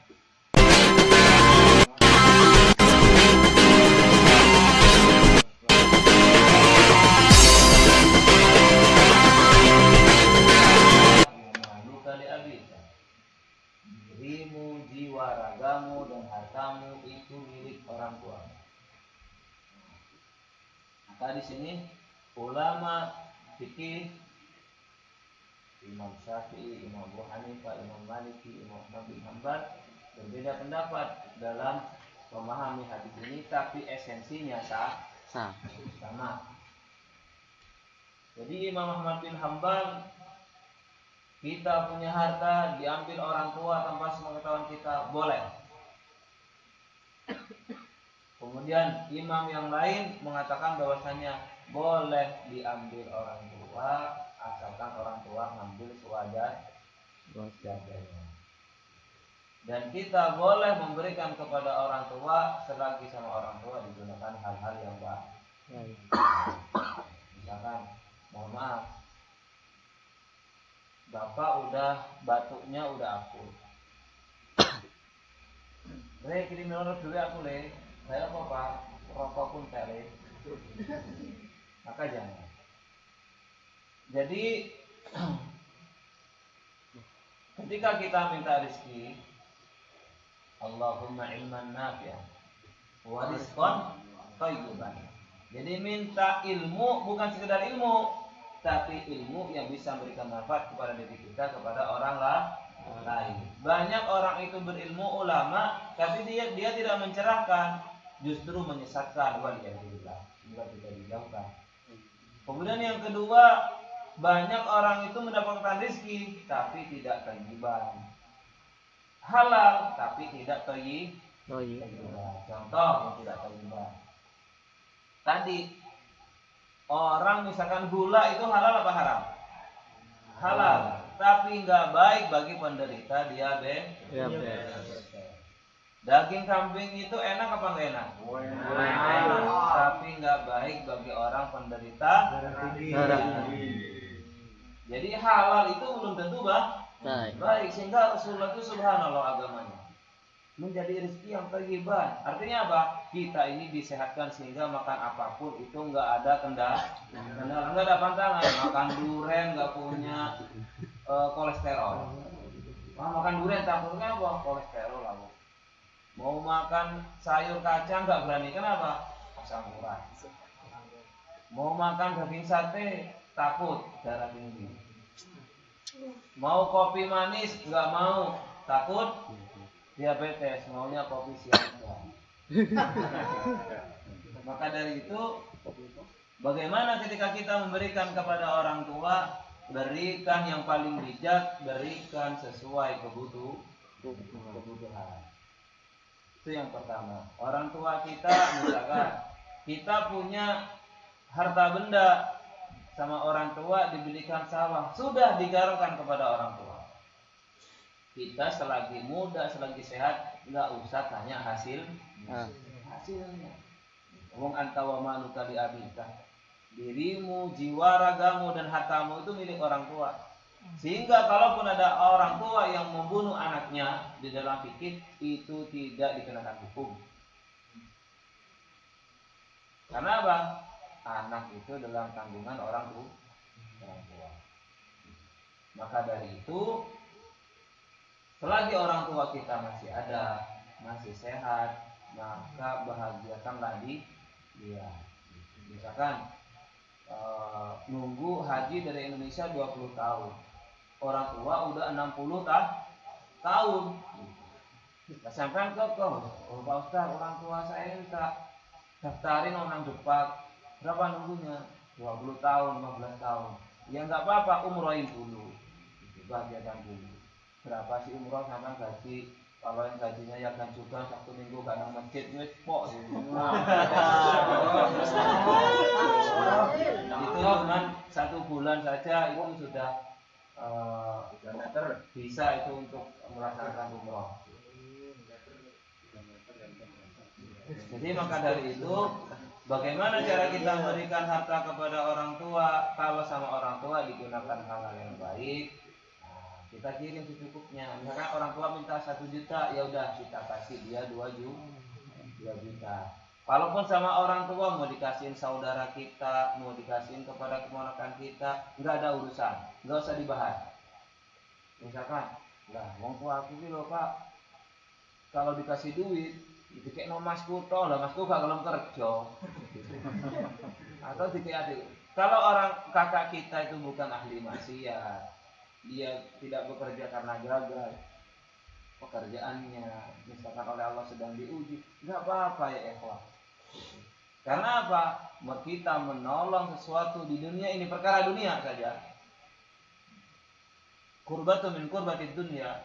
dirimu, jiwa, ragamu, dan hartamu itu milik orang tua. Maka di sini ulama fikih, Imam Syafi'i, Imam Abu Hanifah, Imam Maliki, Imam Ahmad bin Hanbal berbeda pendapat dalam memahami hadis ini, tapi esensinya sama. Jadi Imam Ahmad bin Hanbal, kita punya harta diambil orang tua tanpa sepengetahuan kita, boleh. Kemudian imam yang lain mengatakan bahwasanya boleh diambil orang tua asalkan orang tua ngambil sewajarnya. Dan kita boleh memberikan kepada orang tua selagi sama orang tua digunakan hal-hal yang baik. Misalkan, mohon maaf, bapak batuknya udah akur. Kirim nomor dulu aku saya apa pak? Rokok pun tele. Maka jangan. Jadi ketika kita minta rezeki, Allahumma ilman nafi'an wa rizqan thayyiban. Jadi minta ilmu bukan sekedar ilmu, tapi ilmu yang bisa memberikan manfaat kepada diri kita, kepada orang lain. Banyak orang itu berilmu, ulama, tapi dia tidak mencerahkan, justru menyesatkan. Waliyahillah, semoga kita dijauhkan. Kemudian yang kedua, banyak orang itu mendapatkan rezeki tapi tidak thayyiban, halal tapi tidak thayyiban. Contoh yang tidak thayyiban tadi, orang misalkan gula itu halal apa haram? Halal, tapi nggak baik bagi penderita diabetes. Daging kambing itu enak apa enggak enak? Enak. Tapi enggak baik bagi orang penderita darah. Jadi halal itu belum tentu baik. Sehingga Rasulullah itu subhanallah agamanya menjadi rezeki yang tergiban. Artinya apa? Kita ini disehatkan sehingga makan apapun itu enggak ada kendala, enggak ada pantangan. Makan durian enggak punya kolesterol. Makan durian takutnya apa? Kolesterol lah. Mau makan sayur kacang nggak berani, kenapa? Asam urat. Mau makan daging sate takut darah tinggi. Mau kopi manis nggak mau, takut diabetes. Maunya kopi siapa? Maka dari itu, bagaimana ketika kita memberikan kepada orang tua, berikan yang paling bijak, berikan sesuai kebutuhan. Itu yang pertama. Orang tua kita, misalkan kita punya harta benda sama orang tua, dibelikan sawah, sudah digarapkan kepada orang tua. Kita selagi muda, selagi sehat, nggak usah tanya hasilnya. Wong anta wa maluka li abika. Dirimu, jiwa ragamu dan hartamu itu milik orang tua. Sehingga kalaupun ada orang tua yang membunuh anaknya di dalam fikih, itu tidak dikenakan hukum. Karena apa? Anak itu dalam tanggungan orang tua. Maka dari itu, selagi orang tua kita masih ada, masih sehat, maka bahagiakanlah dia. Misalkan nunggu haji dari Indonesia 20 tahun. Orang tua udah 60 tahun. Sampai ke Pak Ustaz, orang tua saya minta daftarin orang Jepang. Berapa nunggunya? 20 tahun, 15 tahun. Ya nggak apa-apa, umrohin dulu. Bahagiakan dulu. Berapa sih umroh sampai gaji? Kalau yang gajinya ya kan juga Sabtu Minggu gak nang masjid wis pok. Itu cuma 1 bulan saja itu sudah bisa itu untuk melaksanakan umroh. Jadi maka dari itu, bagaimana cara kita memberikan harta kepada orang tua? Kalau sama orang tua digunakan hal-hal yang baik, kita kirim secukupnya. Misalkan orang tua minta 1 juta, ya udah kita kasih dia 2 juta. Walaupun sama orang tua mau dikasihin saudara kita, mau dikasihin kepada keponakan kita, nggak ada urusan, nggak usah dibahas. Misalkan, lah, wong tua aku ini loh Pak, kalau dikasih duit, itu kayak masku toh, lah masku gak kelem kerja. Atau dikasih, kalau orang kakak kita itu bukan ahli maksiat, dia tidak bekerja karena gagal pekerjaannya, misalkan oleh Allah sedang diuji, nggak apa-apa ya ikhwah. Karena apa? Kita menolong sesuatu di dunia ini, perkara dunia saja. Qurbatu min qurbatid dunya,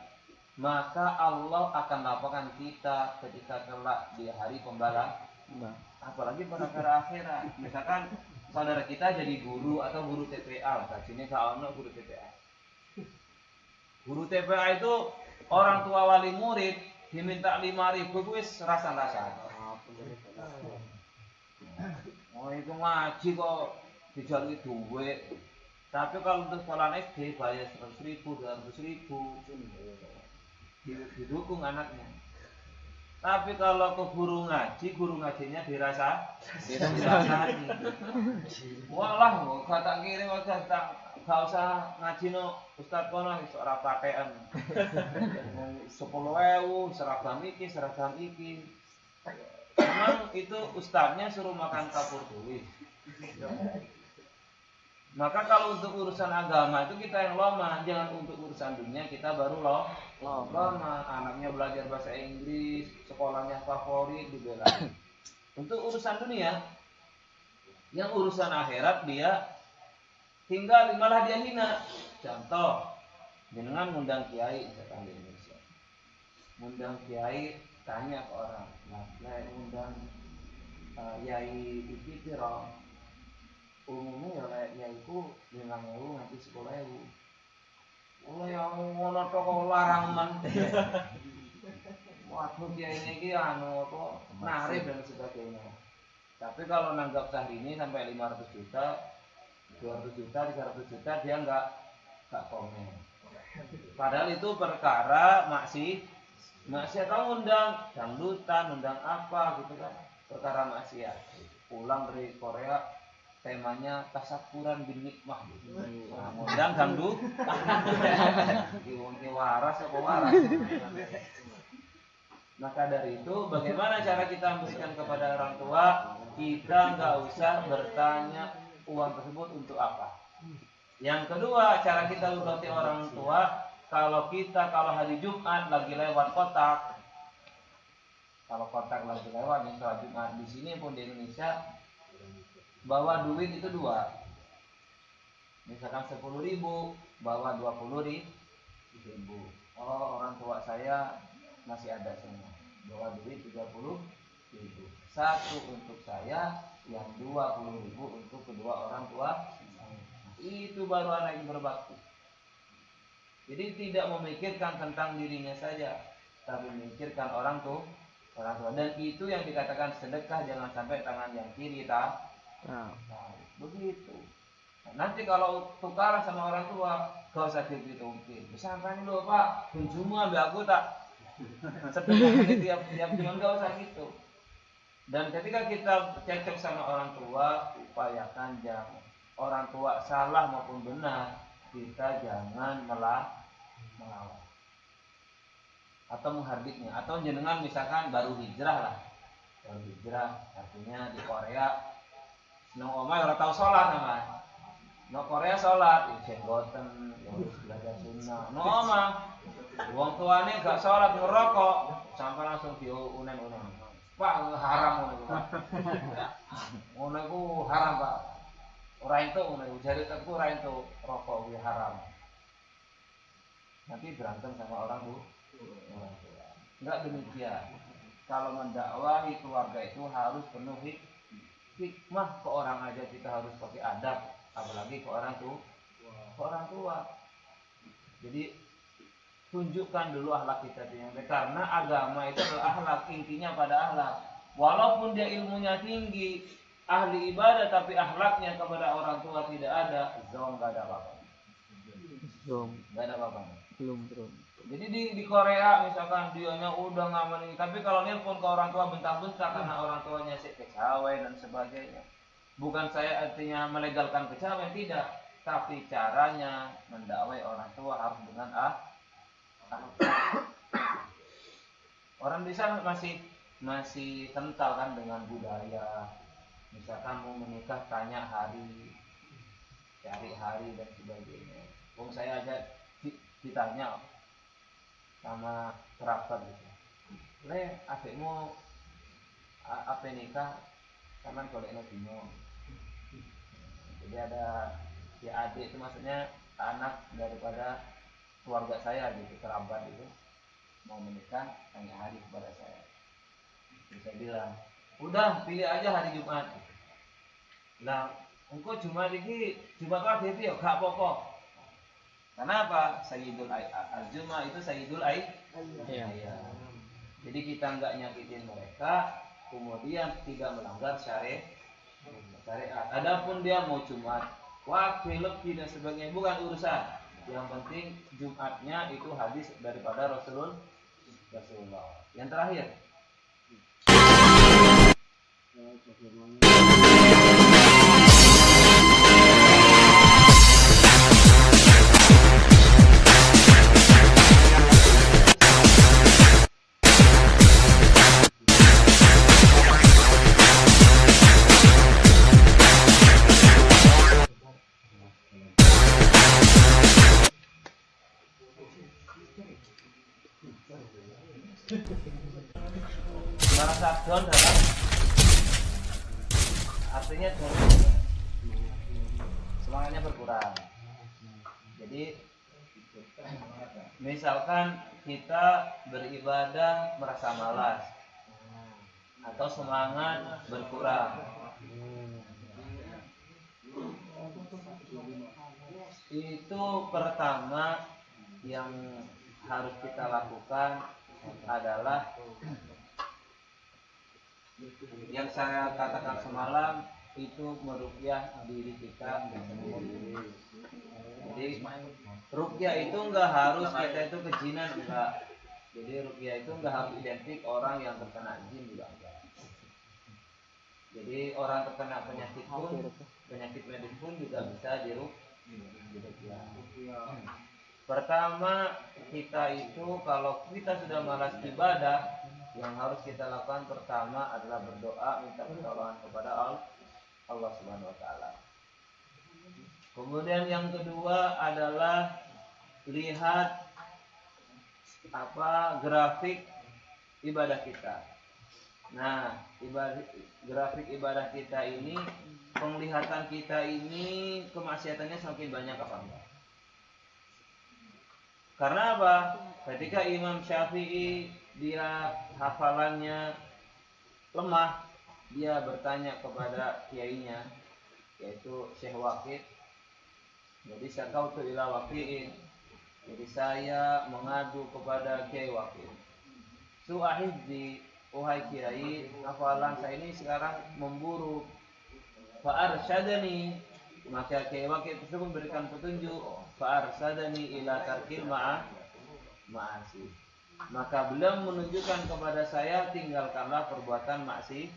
maka Allah akan laporkan kita ketika kelak di hari pembalasan. Apalagi pada perkara akhirat. Misalkan saudara kita jadi guru atau guru TPA, sini kalau guru TPA. Guru TPA itu orang tua wali murid diminta 5.000 wis rasa-rasa. Oh itu ngaji kok dijalui duit. Tapi kalau untuk sekolah SD bayar 100.000, 200.000 didukung anaknya. Tapi kalau ke guru ngajinya dirasani. Walah, kata kirim gak usah ngaji no Ustaz kono ora patean. 10.000 seragam iki. Memang itu ustaznya suruh makan kapur duit. Maka kalau untuk urusan agama itu kita yang lama, jangan untuk urusan dunia kita baru lama. Anaknya belajar bahasa Inggris, sekolahnya favorit dibela. Untuk urusan dunia, yang urusan akhirat dia tinggal malah dia hina. Contoh, dengan ngundang kiai misalkan di Indonesia, ngundang kiai tanya ke orang, nah ngundang yai iki piro? Umumnya ya yaiku 5.000 nganti 10.000. Oh yang ngono to kok larangan. waduh kiai ini anu apa narif dan sebagainya. Tapi kalau nanggap Syahrini sampai 500 juta, 200 juta, 300 juta dia nggak komen. Padahal itu perkara maksiat kamu undang dangdutan, undang apa gitu kan, perkara maksiat. Pulang dari Korea temanya tasakuran bin nikmah gitu. Nah, undang dangdut. Diwongke waras apa waras. Maka dari itu bagaimana cara kita memberikan kepada orang tua? Kita nggak usah bertanya uang tersebut untuk apa. Yang kedua, cara kita berganti orang tua, kalau hari Jumat lagi lewat kotak, kalau kotak lagi lewat nih sholat Jumat di sini pun di Indonesia, bawa duit itu dua, misalkan 10.000, bawa 20.000. Oh, orang tua saya masih ada semua, bawa duit 30.000. Satu untuk saya, yang 20.000 untuk kedua orang tua. Itu baru anak yang berbakti. Jadi tidak memikirkan tentang dirinya saja, tapi memikirkan orang tua. Dan itu yang dikatakan sedekah, jangan sampai tangan yang kiri begitu. Nanti kalau tukaran sama orang tua, kau usah gitu mungkin. Sampai ini loh Pak, kunjungan ambil aku tak sedekah tiap bulan, gak usah gitu. Dan ketika kita cekcok sama orang tua, upayakan jangan orang tua salah maupun benar, kita jangan melawan atau menghardiknya. Atau jenengan misalkan baru hijrah artinya di Korea seneng omah ora tau sholat namanya. No Korea sholat, jenggoten, belajar sunnah. No omah, wong tuane gak sholat ngerokok, sampai langsung diunen-unen. Pak haram ngono Pak. Ngono iku haram Pak. Ora entuk ngono iku, jare aku ora entuk rokok kuwi haram. Nanti berantem sama orang tua. Enggak demikian. Kalau mendakwahi keluarga itu harus penuh hikmah. Ke orang aja kita harus pakai adab, apalagi ke orang tua. Jadi tunjukkan dulu akhlak kita yang baik, karena agama itu adalah akhlak, intinya pada akhlak. Walaupun dia ilmunya tinggi, ahli ibadah, tapi akhlaknya kepada orang tua tidak ada, nggak ada apa-apa. Nggak ada apa-apa. Belum. Jadi di Korea misalkan dianya udah ngamanin, tapi kalau nelpon ke orang tua bentak-bentak karena orang tuanya kecawe dan sebagainya. Bukan saya artinya melegalkan kecawe, tidak, tapi caranya mendakwai orang tua harus dengan orang di sana masih kental kan dengan budaya. Misalkan mau menikah tanya hari, cari hari dan sebagainya. Saya aja ditanya sama kerabat gitu. Le, adikmu apa nikah? Kapan golekno dino. Jadi ada adik itu maksudnya anak daripada keluarga saya gitu, kerabat itu mau menikah, tanya hari kepada saya. Terus saya bilang, udah pilih aja hari Jumat. Nah, engkau Jumat ini Jumat wae ya gak apa-apa. Kenapa? Sayyidul Al-Jum'ah itu Sayyidul Ayam. Jadi kita enggak nyakitin mereka, kemudian tidak melanggar syariat. Adapun dia mau Jumat, waktu lebih dan sebagainya bukan urusan. Yang penting Jumatnya itu hadis daripada Rasulullah. Yang terakhir, merasa down dalam artinya semangatnya berkurang. Jadi misalkan kita beribadah merasa malas atau semangat berkurang, itu pertama yang harus kita lakukan, adalah yang saya katakan semalam, itu meruqyah diri kita sendiri. Jadi ruqyah itu enggak harus kita itu kejinan, enggak. Jadi ruqyah itu enggak harus identik orang yang terkena jin juga enggak. Jadi orang terkena penyakit pun, penyakit medis pun juga bisa diruqyah. Pertama, kita itu kalau kita sudah malas ibadah, yang harus kita lakukan pertama adalah berdoa minta pertolongan kepada Allah Subhanahu wa taala. Kemudian yang kedua adalah lihat grafik ibadah kita. Nah, grafik ibadah kita ini, penglihatan kita ini kemaksiatannya semakin banyak apa enggak? Karena apa? Ketika Imam Syafi'i dia hafalannya lemah, dia bertanya kepada kiainya, yaitu Syekh Waqid. Jadi syakautu ila Waqi'in. Jadi saya mengadu kepada Kiai Waqid. Su'ahidzi, wahai kiai, hafalan saya ini sekarang memburuk. Fa'arsyadani, maka Kiai Waqid tersebut memberikan petunjuk. Fa'arsyadani ila tarkil ma'asi. Maka beliau menunjukkan kepada saya, tinggalkanlah perbuatan maksiat.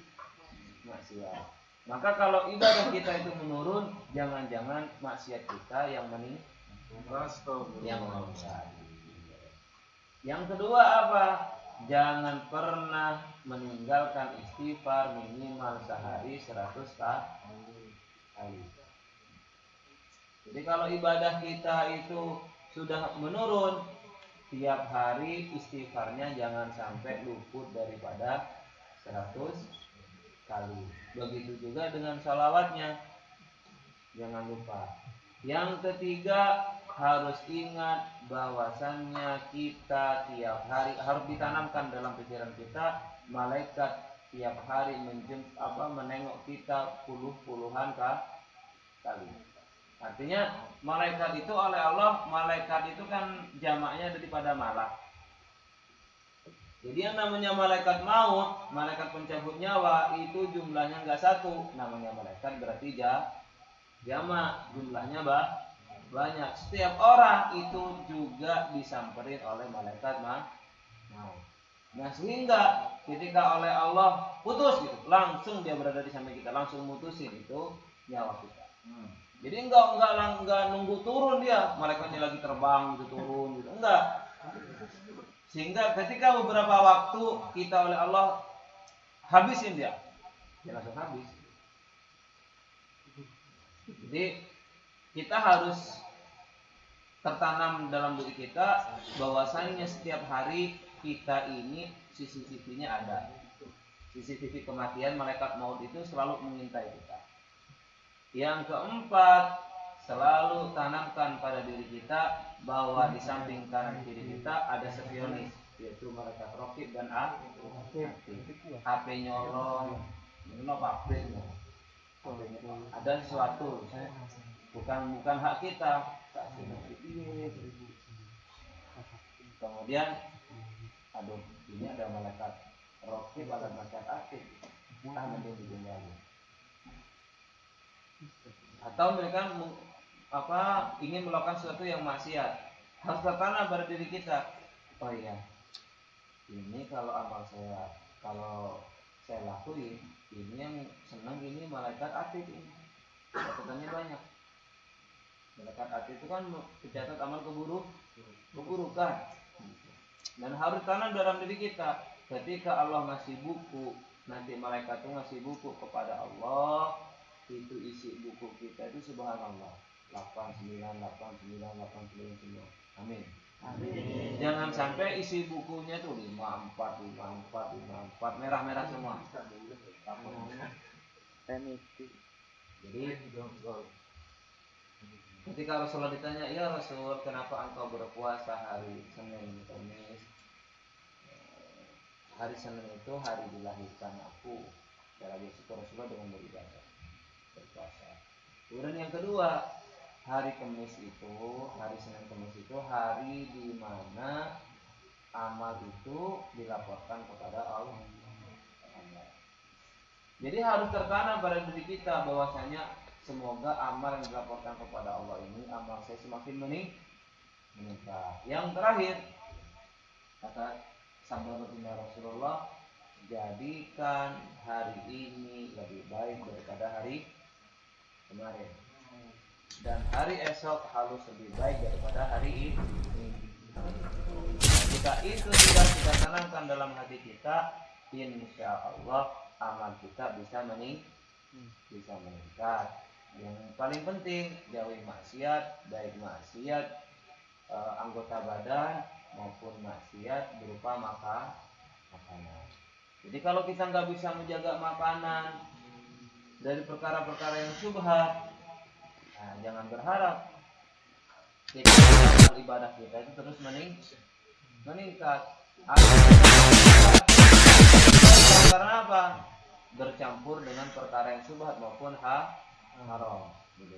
Maka kalau ibadah kita itu menurun, jangan-jangan maksiat kita yang meningkat. Yang kedua apa? Jangan pernah meninggalkan istighfar minimal sehari 100 kali. Jadi kalau ibadah kita itu sudah menurun, tiap hari istighfarnya jangan sampai luput daripada 100 kali. Begitu juga dengan sholawatnya, jangan lupa. Yang ketiga, harus ingat bahwasannya kita tiap hari harus ditanamkan dalam pikiran kita, malaikat tiap hari menengok kita puluhan kali. Artinya malaikat itu oleh Allah, malaikat itu kan jamaknya daripada malak. Jadi yang namanya malaikat maut, malaikat pencabut nyawa, itu jumlahnya enggak satu. Namanya malaikat berarti jamak, jumlahnya banyak. Setiap orang itu juga disamperin oleh malaikat maut. Nah, sehingga ketika oleh Allah putus gitu, langsung dia berada di samping kita, langsung mutusin itu nyawa kita. Jadi enggak nunggu turun dia, malaikatnya lagi terbang gitu turun gitu, enggak. Sehingga ketika beberapa waktu kita oleh Allah habisin dia langsung habis. Jadi kita harus tertanam dalam diri kita bahwasannya setiap hari kita ini CCTV-nya ada. CCTV kematian malaikat maut itu selalu mengintai kita. Yang keempat, selalu tanamkan pada diri kita bahwa di samping kanan kiri kita ada spionis, yaitu malaikat raqib dan HP nyolong, ada sesuatu bukan hak kita. Kemudian ini ada malaikat raqib, ada malaikat atid, mending dijumlahi. Atau mereka ingin melakukan sesuatu yang maksiat, harus tertanam pada diri kita. Oh iya, ini kalau saya lakuin, ini yang senang ini malaikat atid ini, catatannya banyak. Malaikat atid itu kan mencatat amal keburukan, dan harus tanam dalam diri kita. Ketika Allah ngasih buku, nanti malaikat itu ngasih buku kepada Allah, itu isi buku kita itu subhanallah 89. Amin. Jangan sampai isi bukunya tuh 54 merah-merah semua. Jadi ketika Rasulullah ditanya, ya Rasul, kenapa engkau berpuasa hari Senin, Kamis? Hari Senin itu hari dilahirkan aku. Cara bersyukur Rasulullah dengan beribadah, berpuasa. Kemudian yang kedua, hari Senin Kamis itu hari di mana amal itu dilaporkan kepada Allah. Jadi harus tertanam pada diri kita bahwasanya semoga amal yang dilaporkan kepada Allah ini amal saya semakin meningkat. Yang terakhir kata sabda baginda Rasulullah, jadikan hari ini lebih baik daripada hari kemarin, dan hari esok harus lebih baik daripada hari ini. Jika itu sudah kita tanamkan dalam hati kita, insya Allah amal kita bisa meningkat. Yang paling penting jauhi maksiat, baik maksiat anggota badan maupun maksiat berupa makanan. Jadi kalau kita nggak bisa menjaga makanan dari perkara-perkara yang syubhat, nah, jangan berharap ibadah kita itu terus meningkat. Karena apa? Bercampur dengan perkara yang syubhat maupun haram.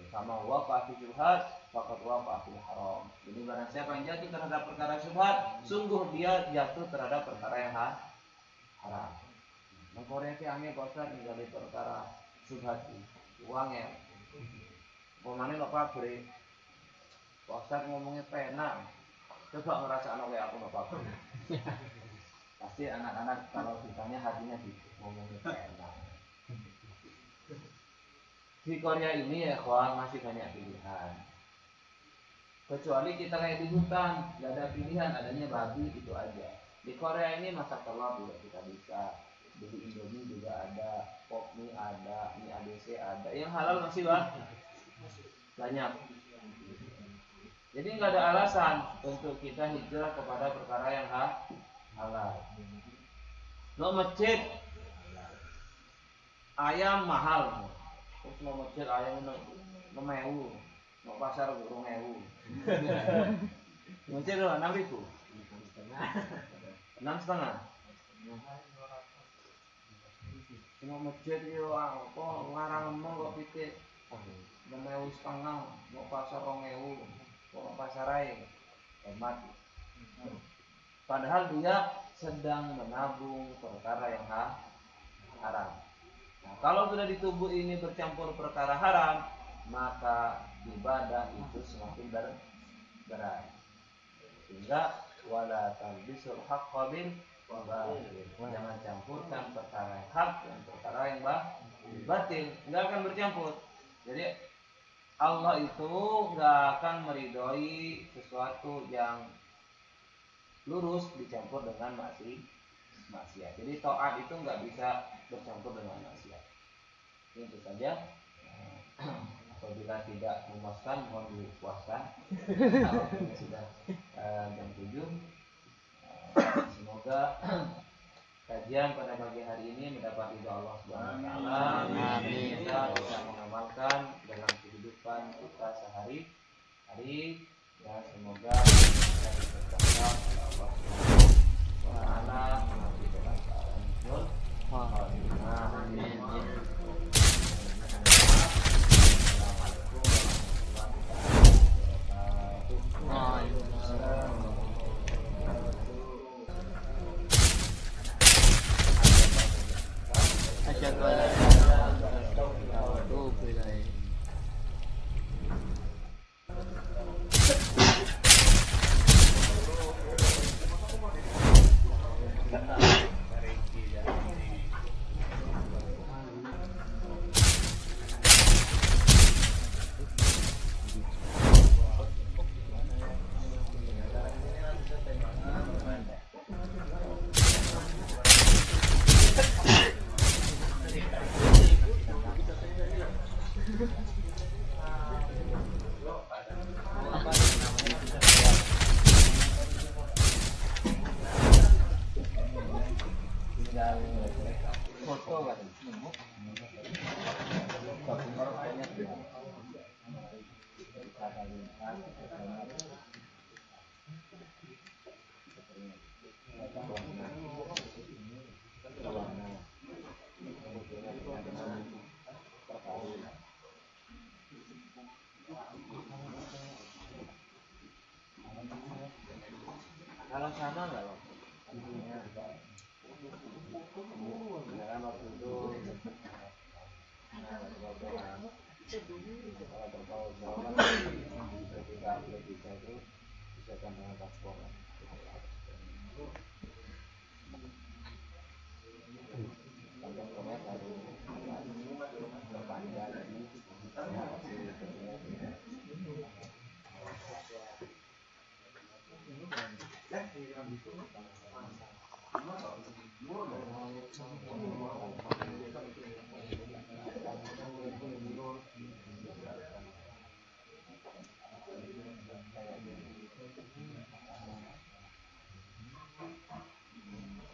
Sama waqa fi syubhat faqad waqa fi haram. Jadi barang siapa yang jatuh terhadap perkara syubhat, sungguh dia jatuh terhadap perkara yang haram. Mengkoreksi aneh bosan dari perkara syubhat uang ya. Pemane Bapak beri Ustaz ngomongnya pena. Coba ngerasa anak kayak aku Bapak. Pasti anak-anak kalau ditanya hatinya gitu, ngomongnya pena. Di Korea ini ya kawan masih banyak pilihan. Kecuali kita kayak di hutan, gak ada pilihan, adanya babi itu aja. Di Korea ini masak telur juga kita bisa, beli Indomie juga ada, pop mie ada, mie ABC ada, yang halal masih banyak. Jadi nggak ada alasan untuk kita hijrah kepada perkara yang halal. Mau masjid ayam mahal, terus mau masjid ayam 6.000, mau pasar 2.000. Masjid 6.000, 6,5. Mau masjid yo apa ngarang kok pitik 6.500, mau pasar 2.000. Kok pasarai hemat. Padahal dia sedang menabung perkara yang haram. Nah, kalau sudah di tubuh ini bercampur perkara haram, maka ibadah itu semakin berat. Sehingga wala talbisul haqqa bil batil. Jangan campurkan perkara yang hak dan perkara yang batil, enggak akan bercampur. Jadi Allah itu gak akan meridhoi sesuatu yang lurus dicampur dengan maksiat. Jadi taat itu gak bisa bercampur dengan maksiat. Itu saja. Apabila tidak memuaskan, mohon dipuaskan. Waktunya sudah jam 7. Semoga kajian pada pagi hari ini mendapat ridho Allah Subhanahu wa taala. Kita bisa mengamalkan dalam kehidupan kita sehari-hari, dan semoga kita diberkahi oleh Allah Subhanahu wa taala melalui doa Nurul. Amin. Assalamualaikum warahmatullahi wabarakatuh. Asyhadu an la ilaha illallah wa atubu ilaih. Kalau sama nggak loh? Intinya dalam waktu itu kalau terpaut jauh ketika upload bisa itu bisa dengan paspor kantong korea baru terpanjang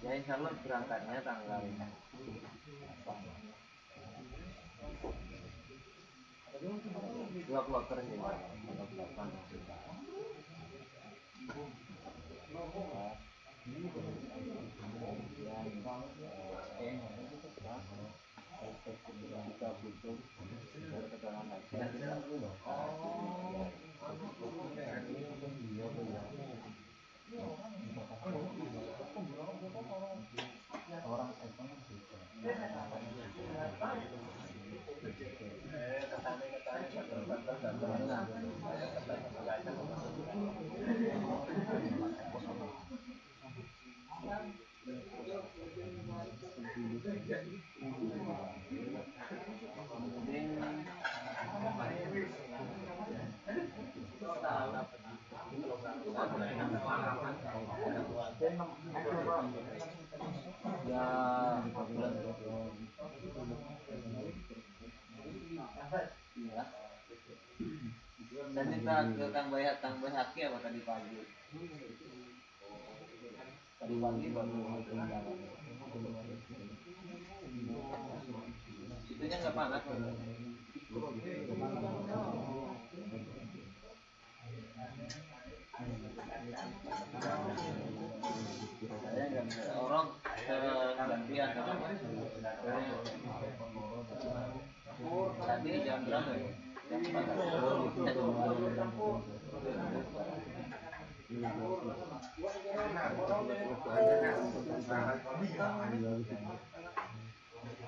ya insya Allah berangkatnya tanggal 2 kloter sih tanggal 8 kita butuh keterangan lagi orang dan kita ke Kang Bayhaki apa tadi pagi baru itunya nggak panas saya nggak bisa orang gantian tadi jam berapa ya?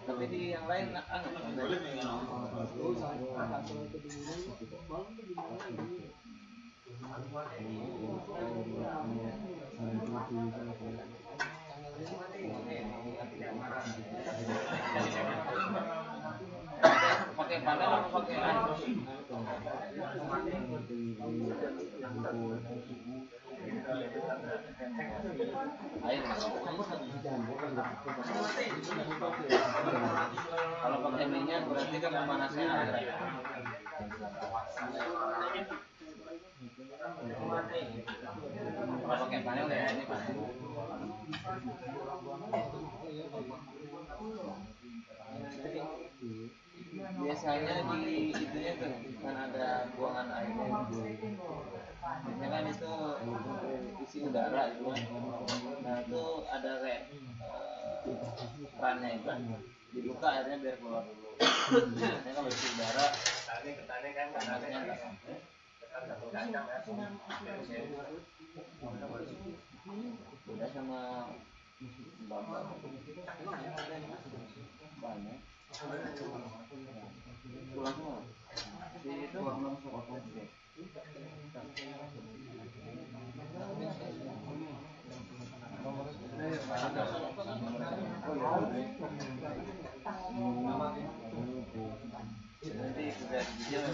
Tapi di yang lain pakai panel apa pakai air? Kalau pakai minyak berarti kan memanasnya air. Kalau pakai panel ya ini panel. Biasanya di itunya tuh kan ada buangan air. Biasanya kan itu isi udara itu kan. Nah itu ada kayak kerannya itu dibuka airnya biar keluar dulu. Biasanya kalau isi udara kan panasnya nggak sampai. Beda sama bapak banyak pulang semua di itu nanti sudah dijual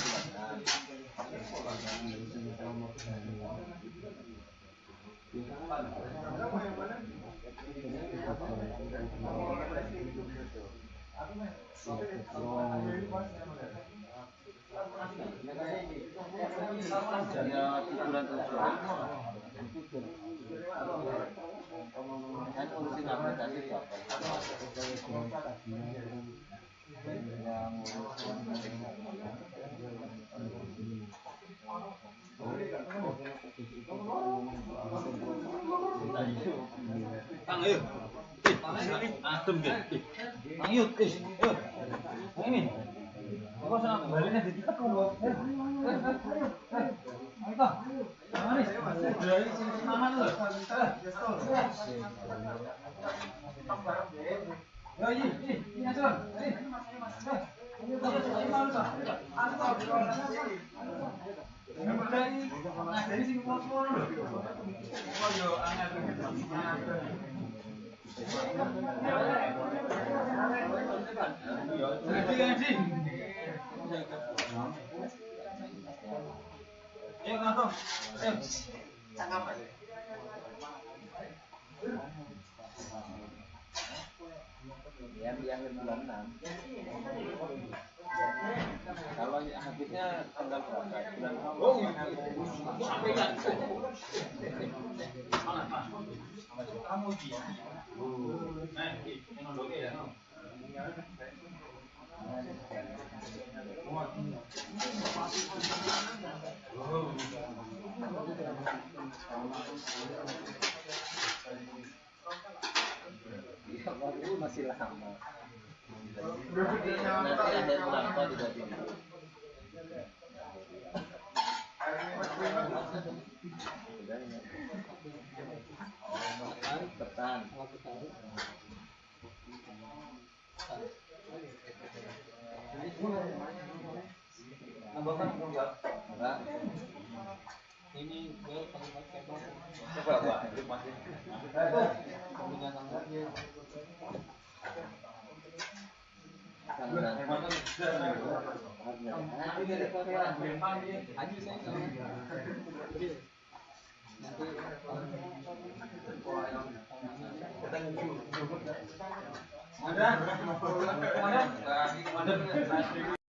kan ngurusin aplikasi itu apa? Yang ngurusin Kang yuk, adem gitu. Kang yuk, ini. Apa sana baliknya di kita kok? Ayo, ayo, ayo, yang bulan 6. Kalau habisnya tanggal berapa? Bulan masih lama. Nanti ada berapa juga di petan. Enggak. Ini gue kalimat kebab. Coba itu masih. Ada.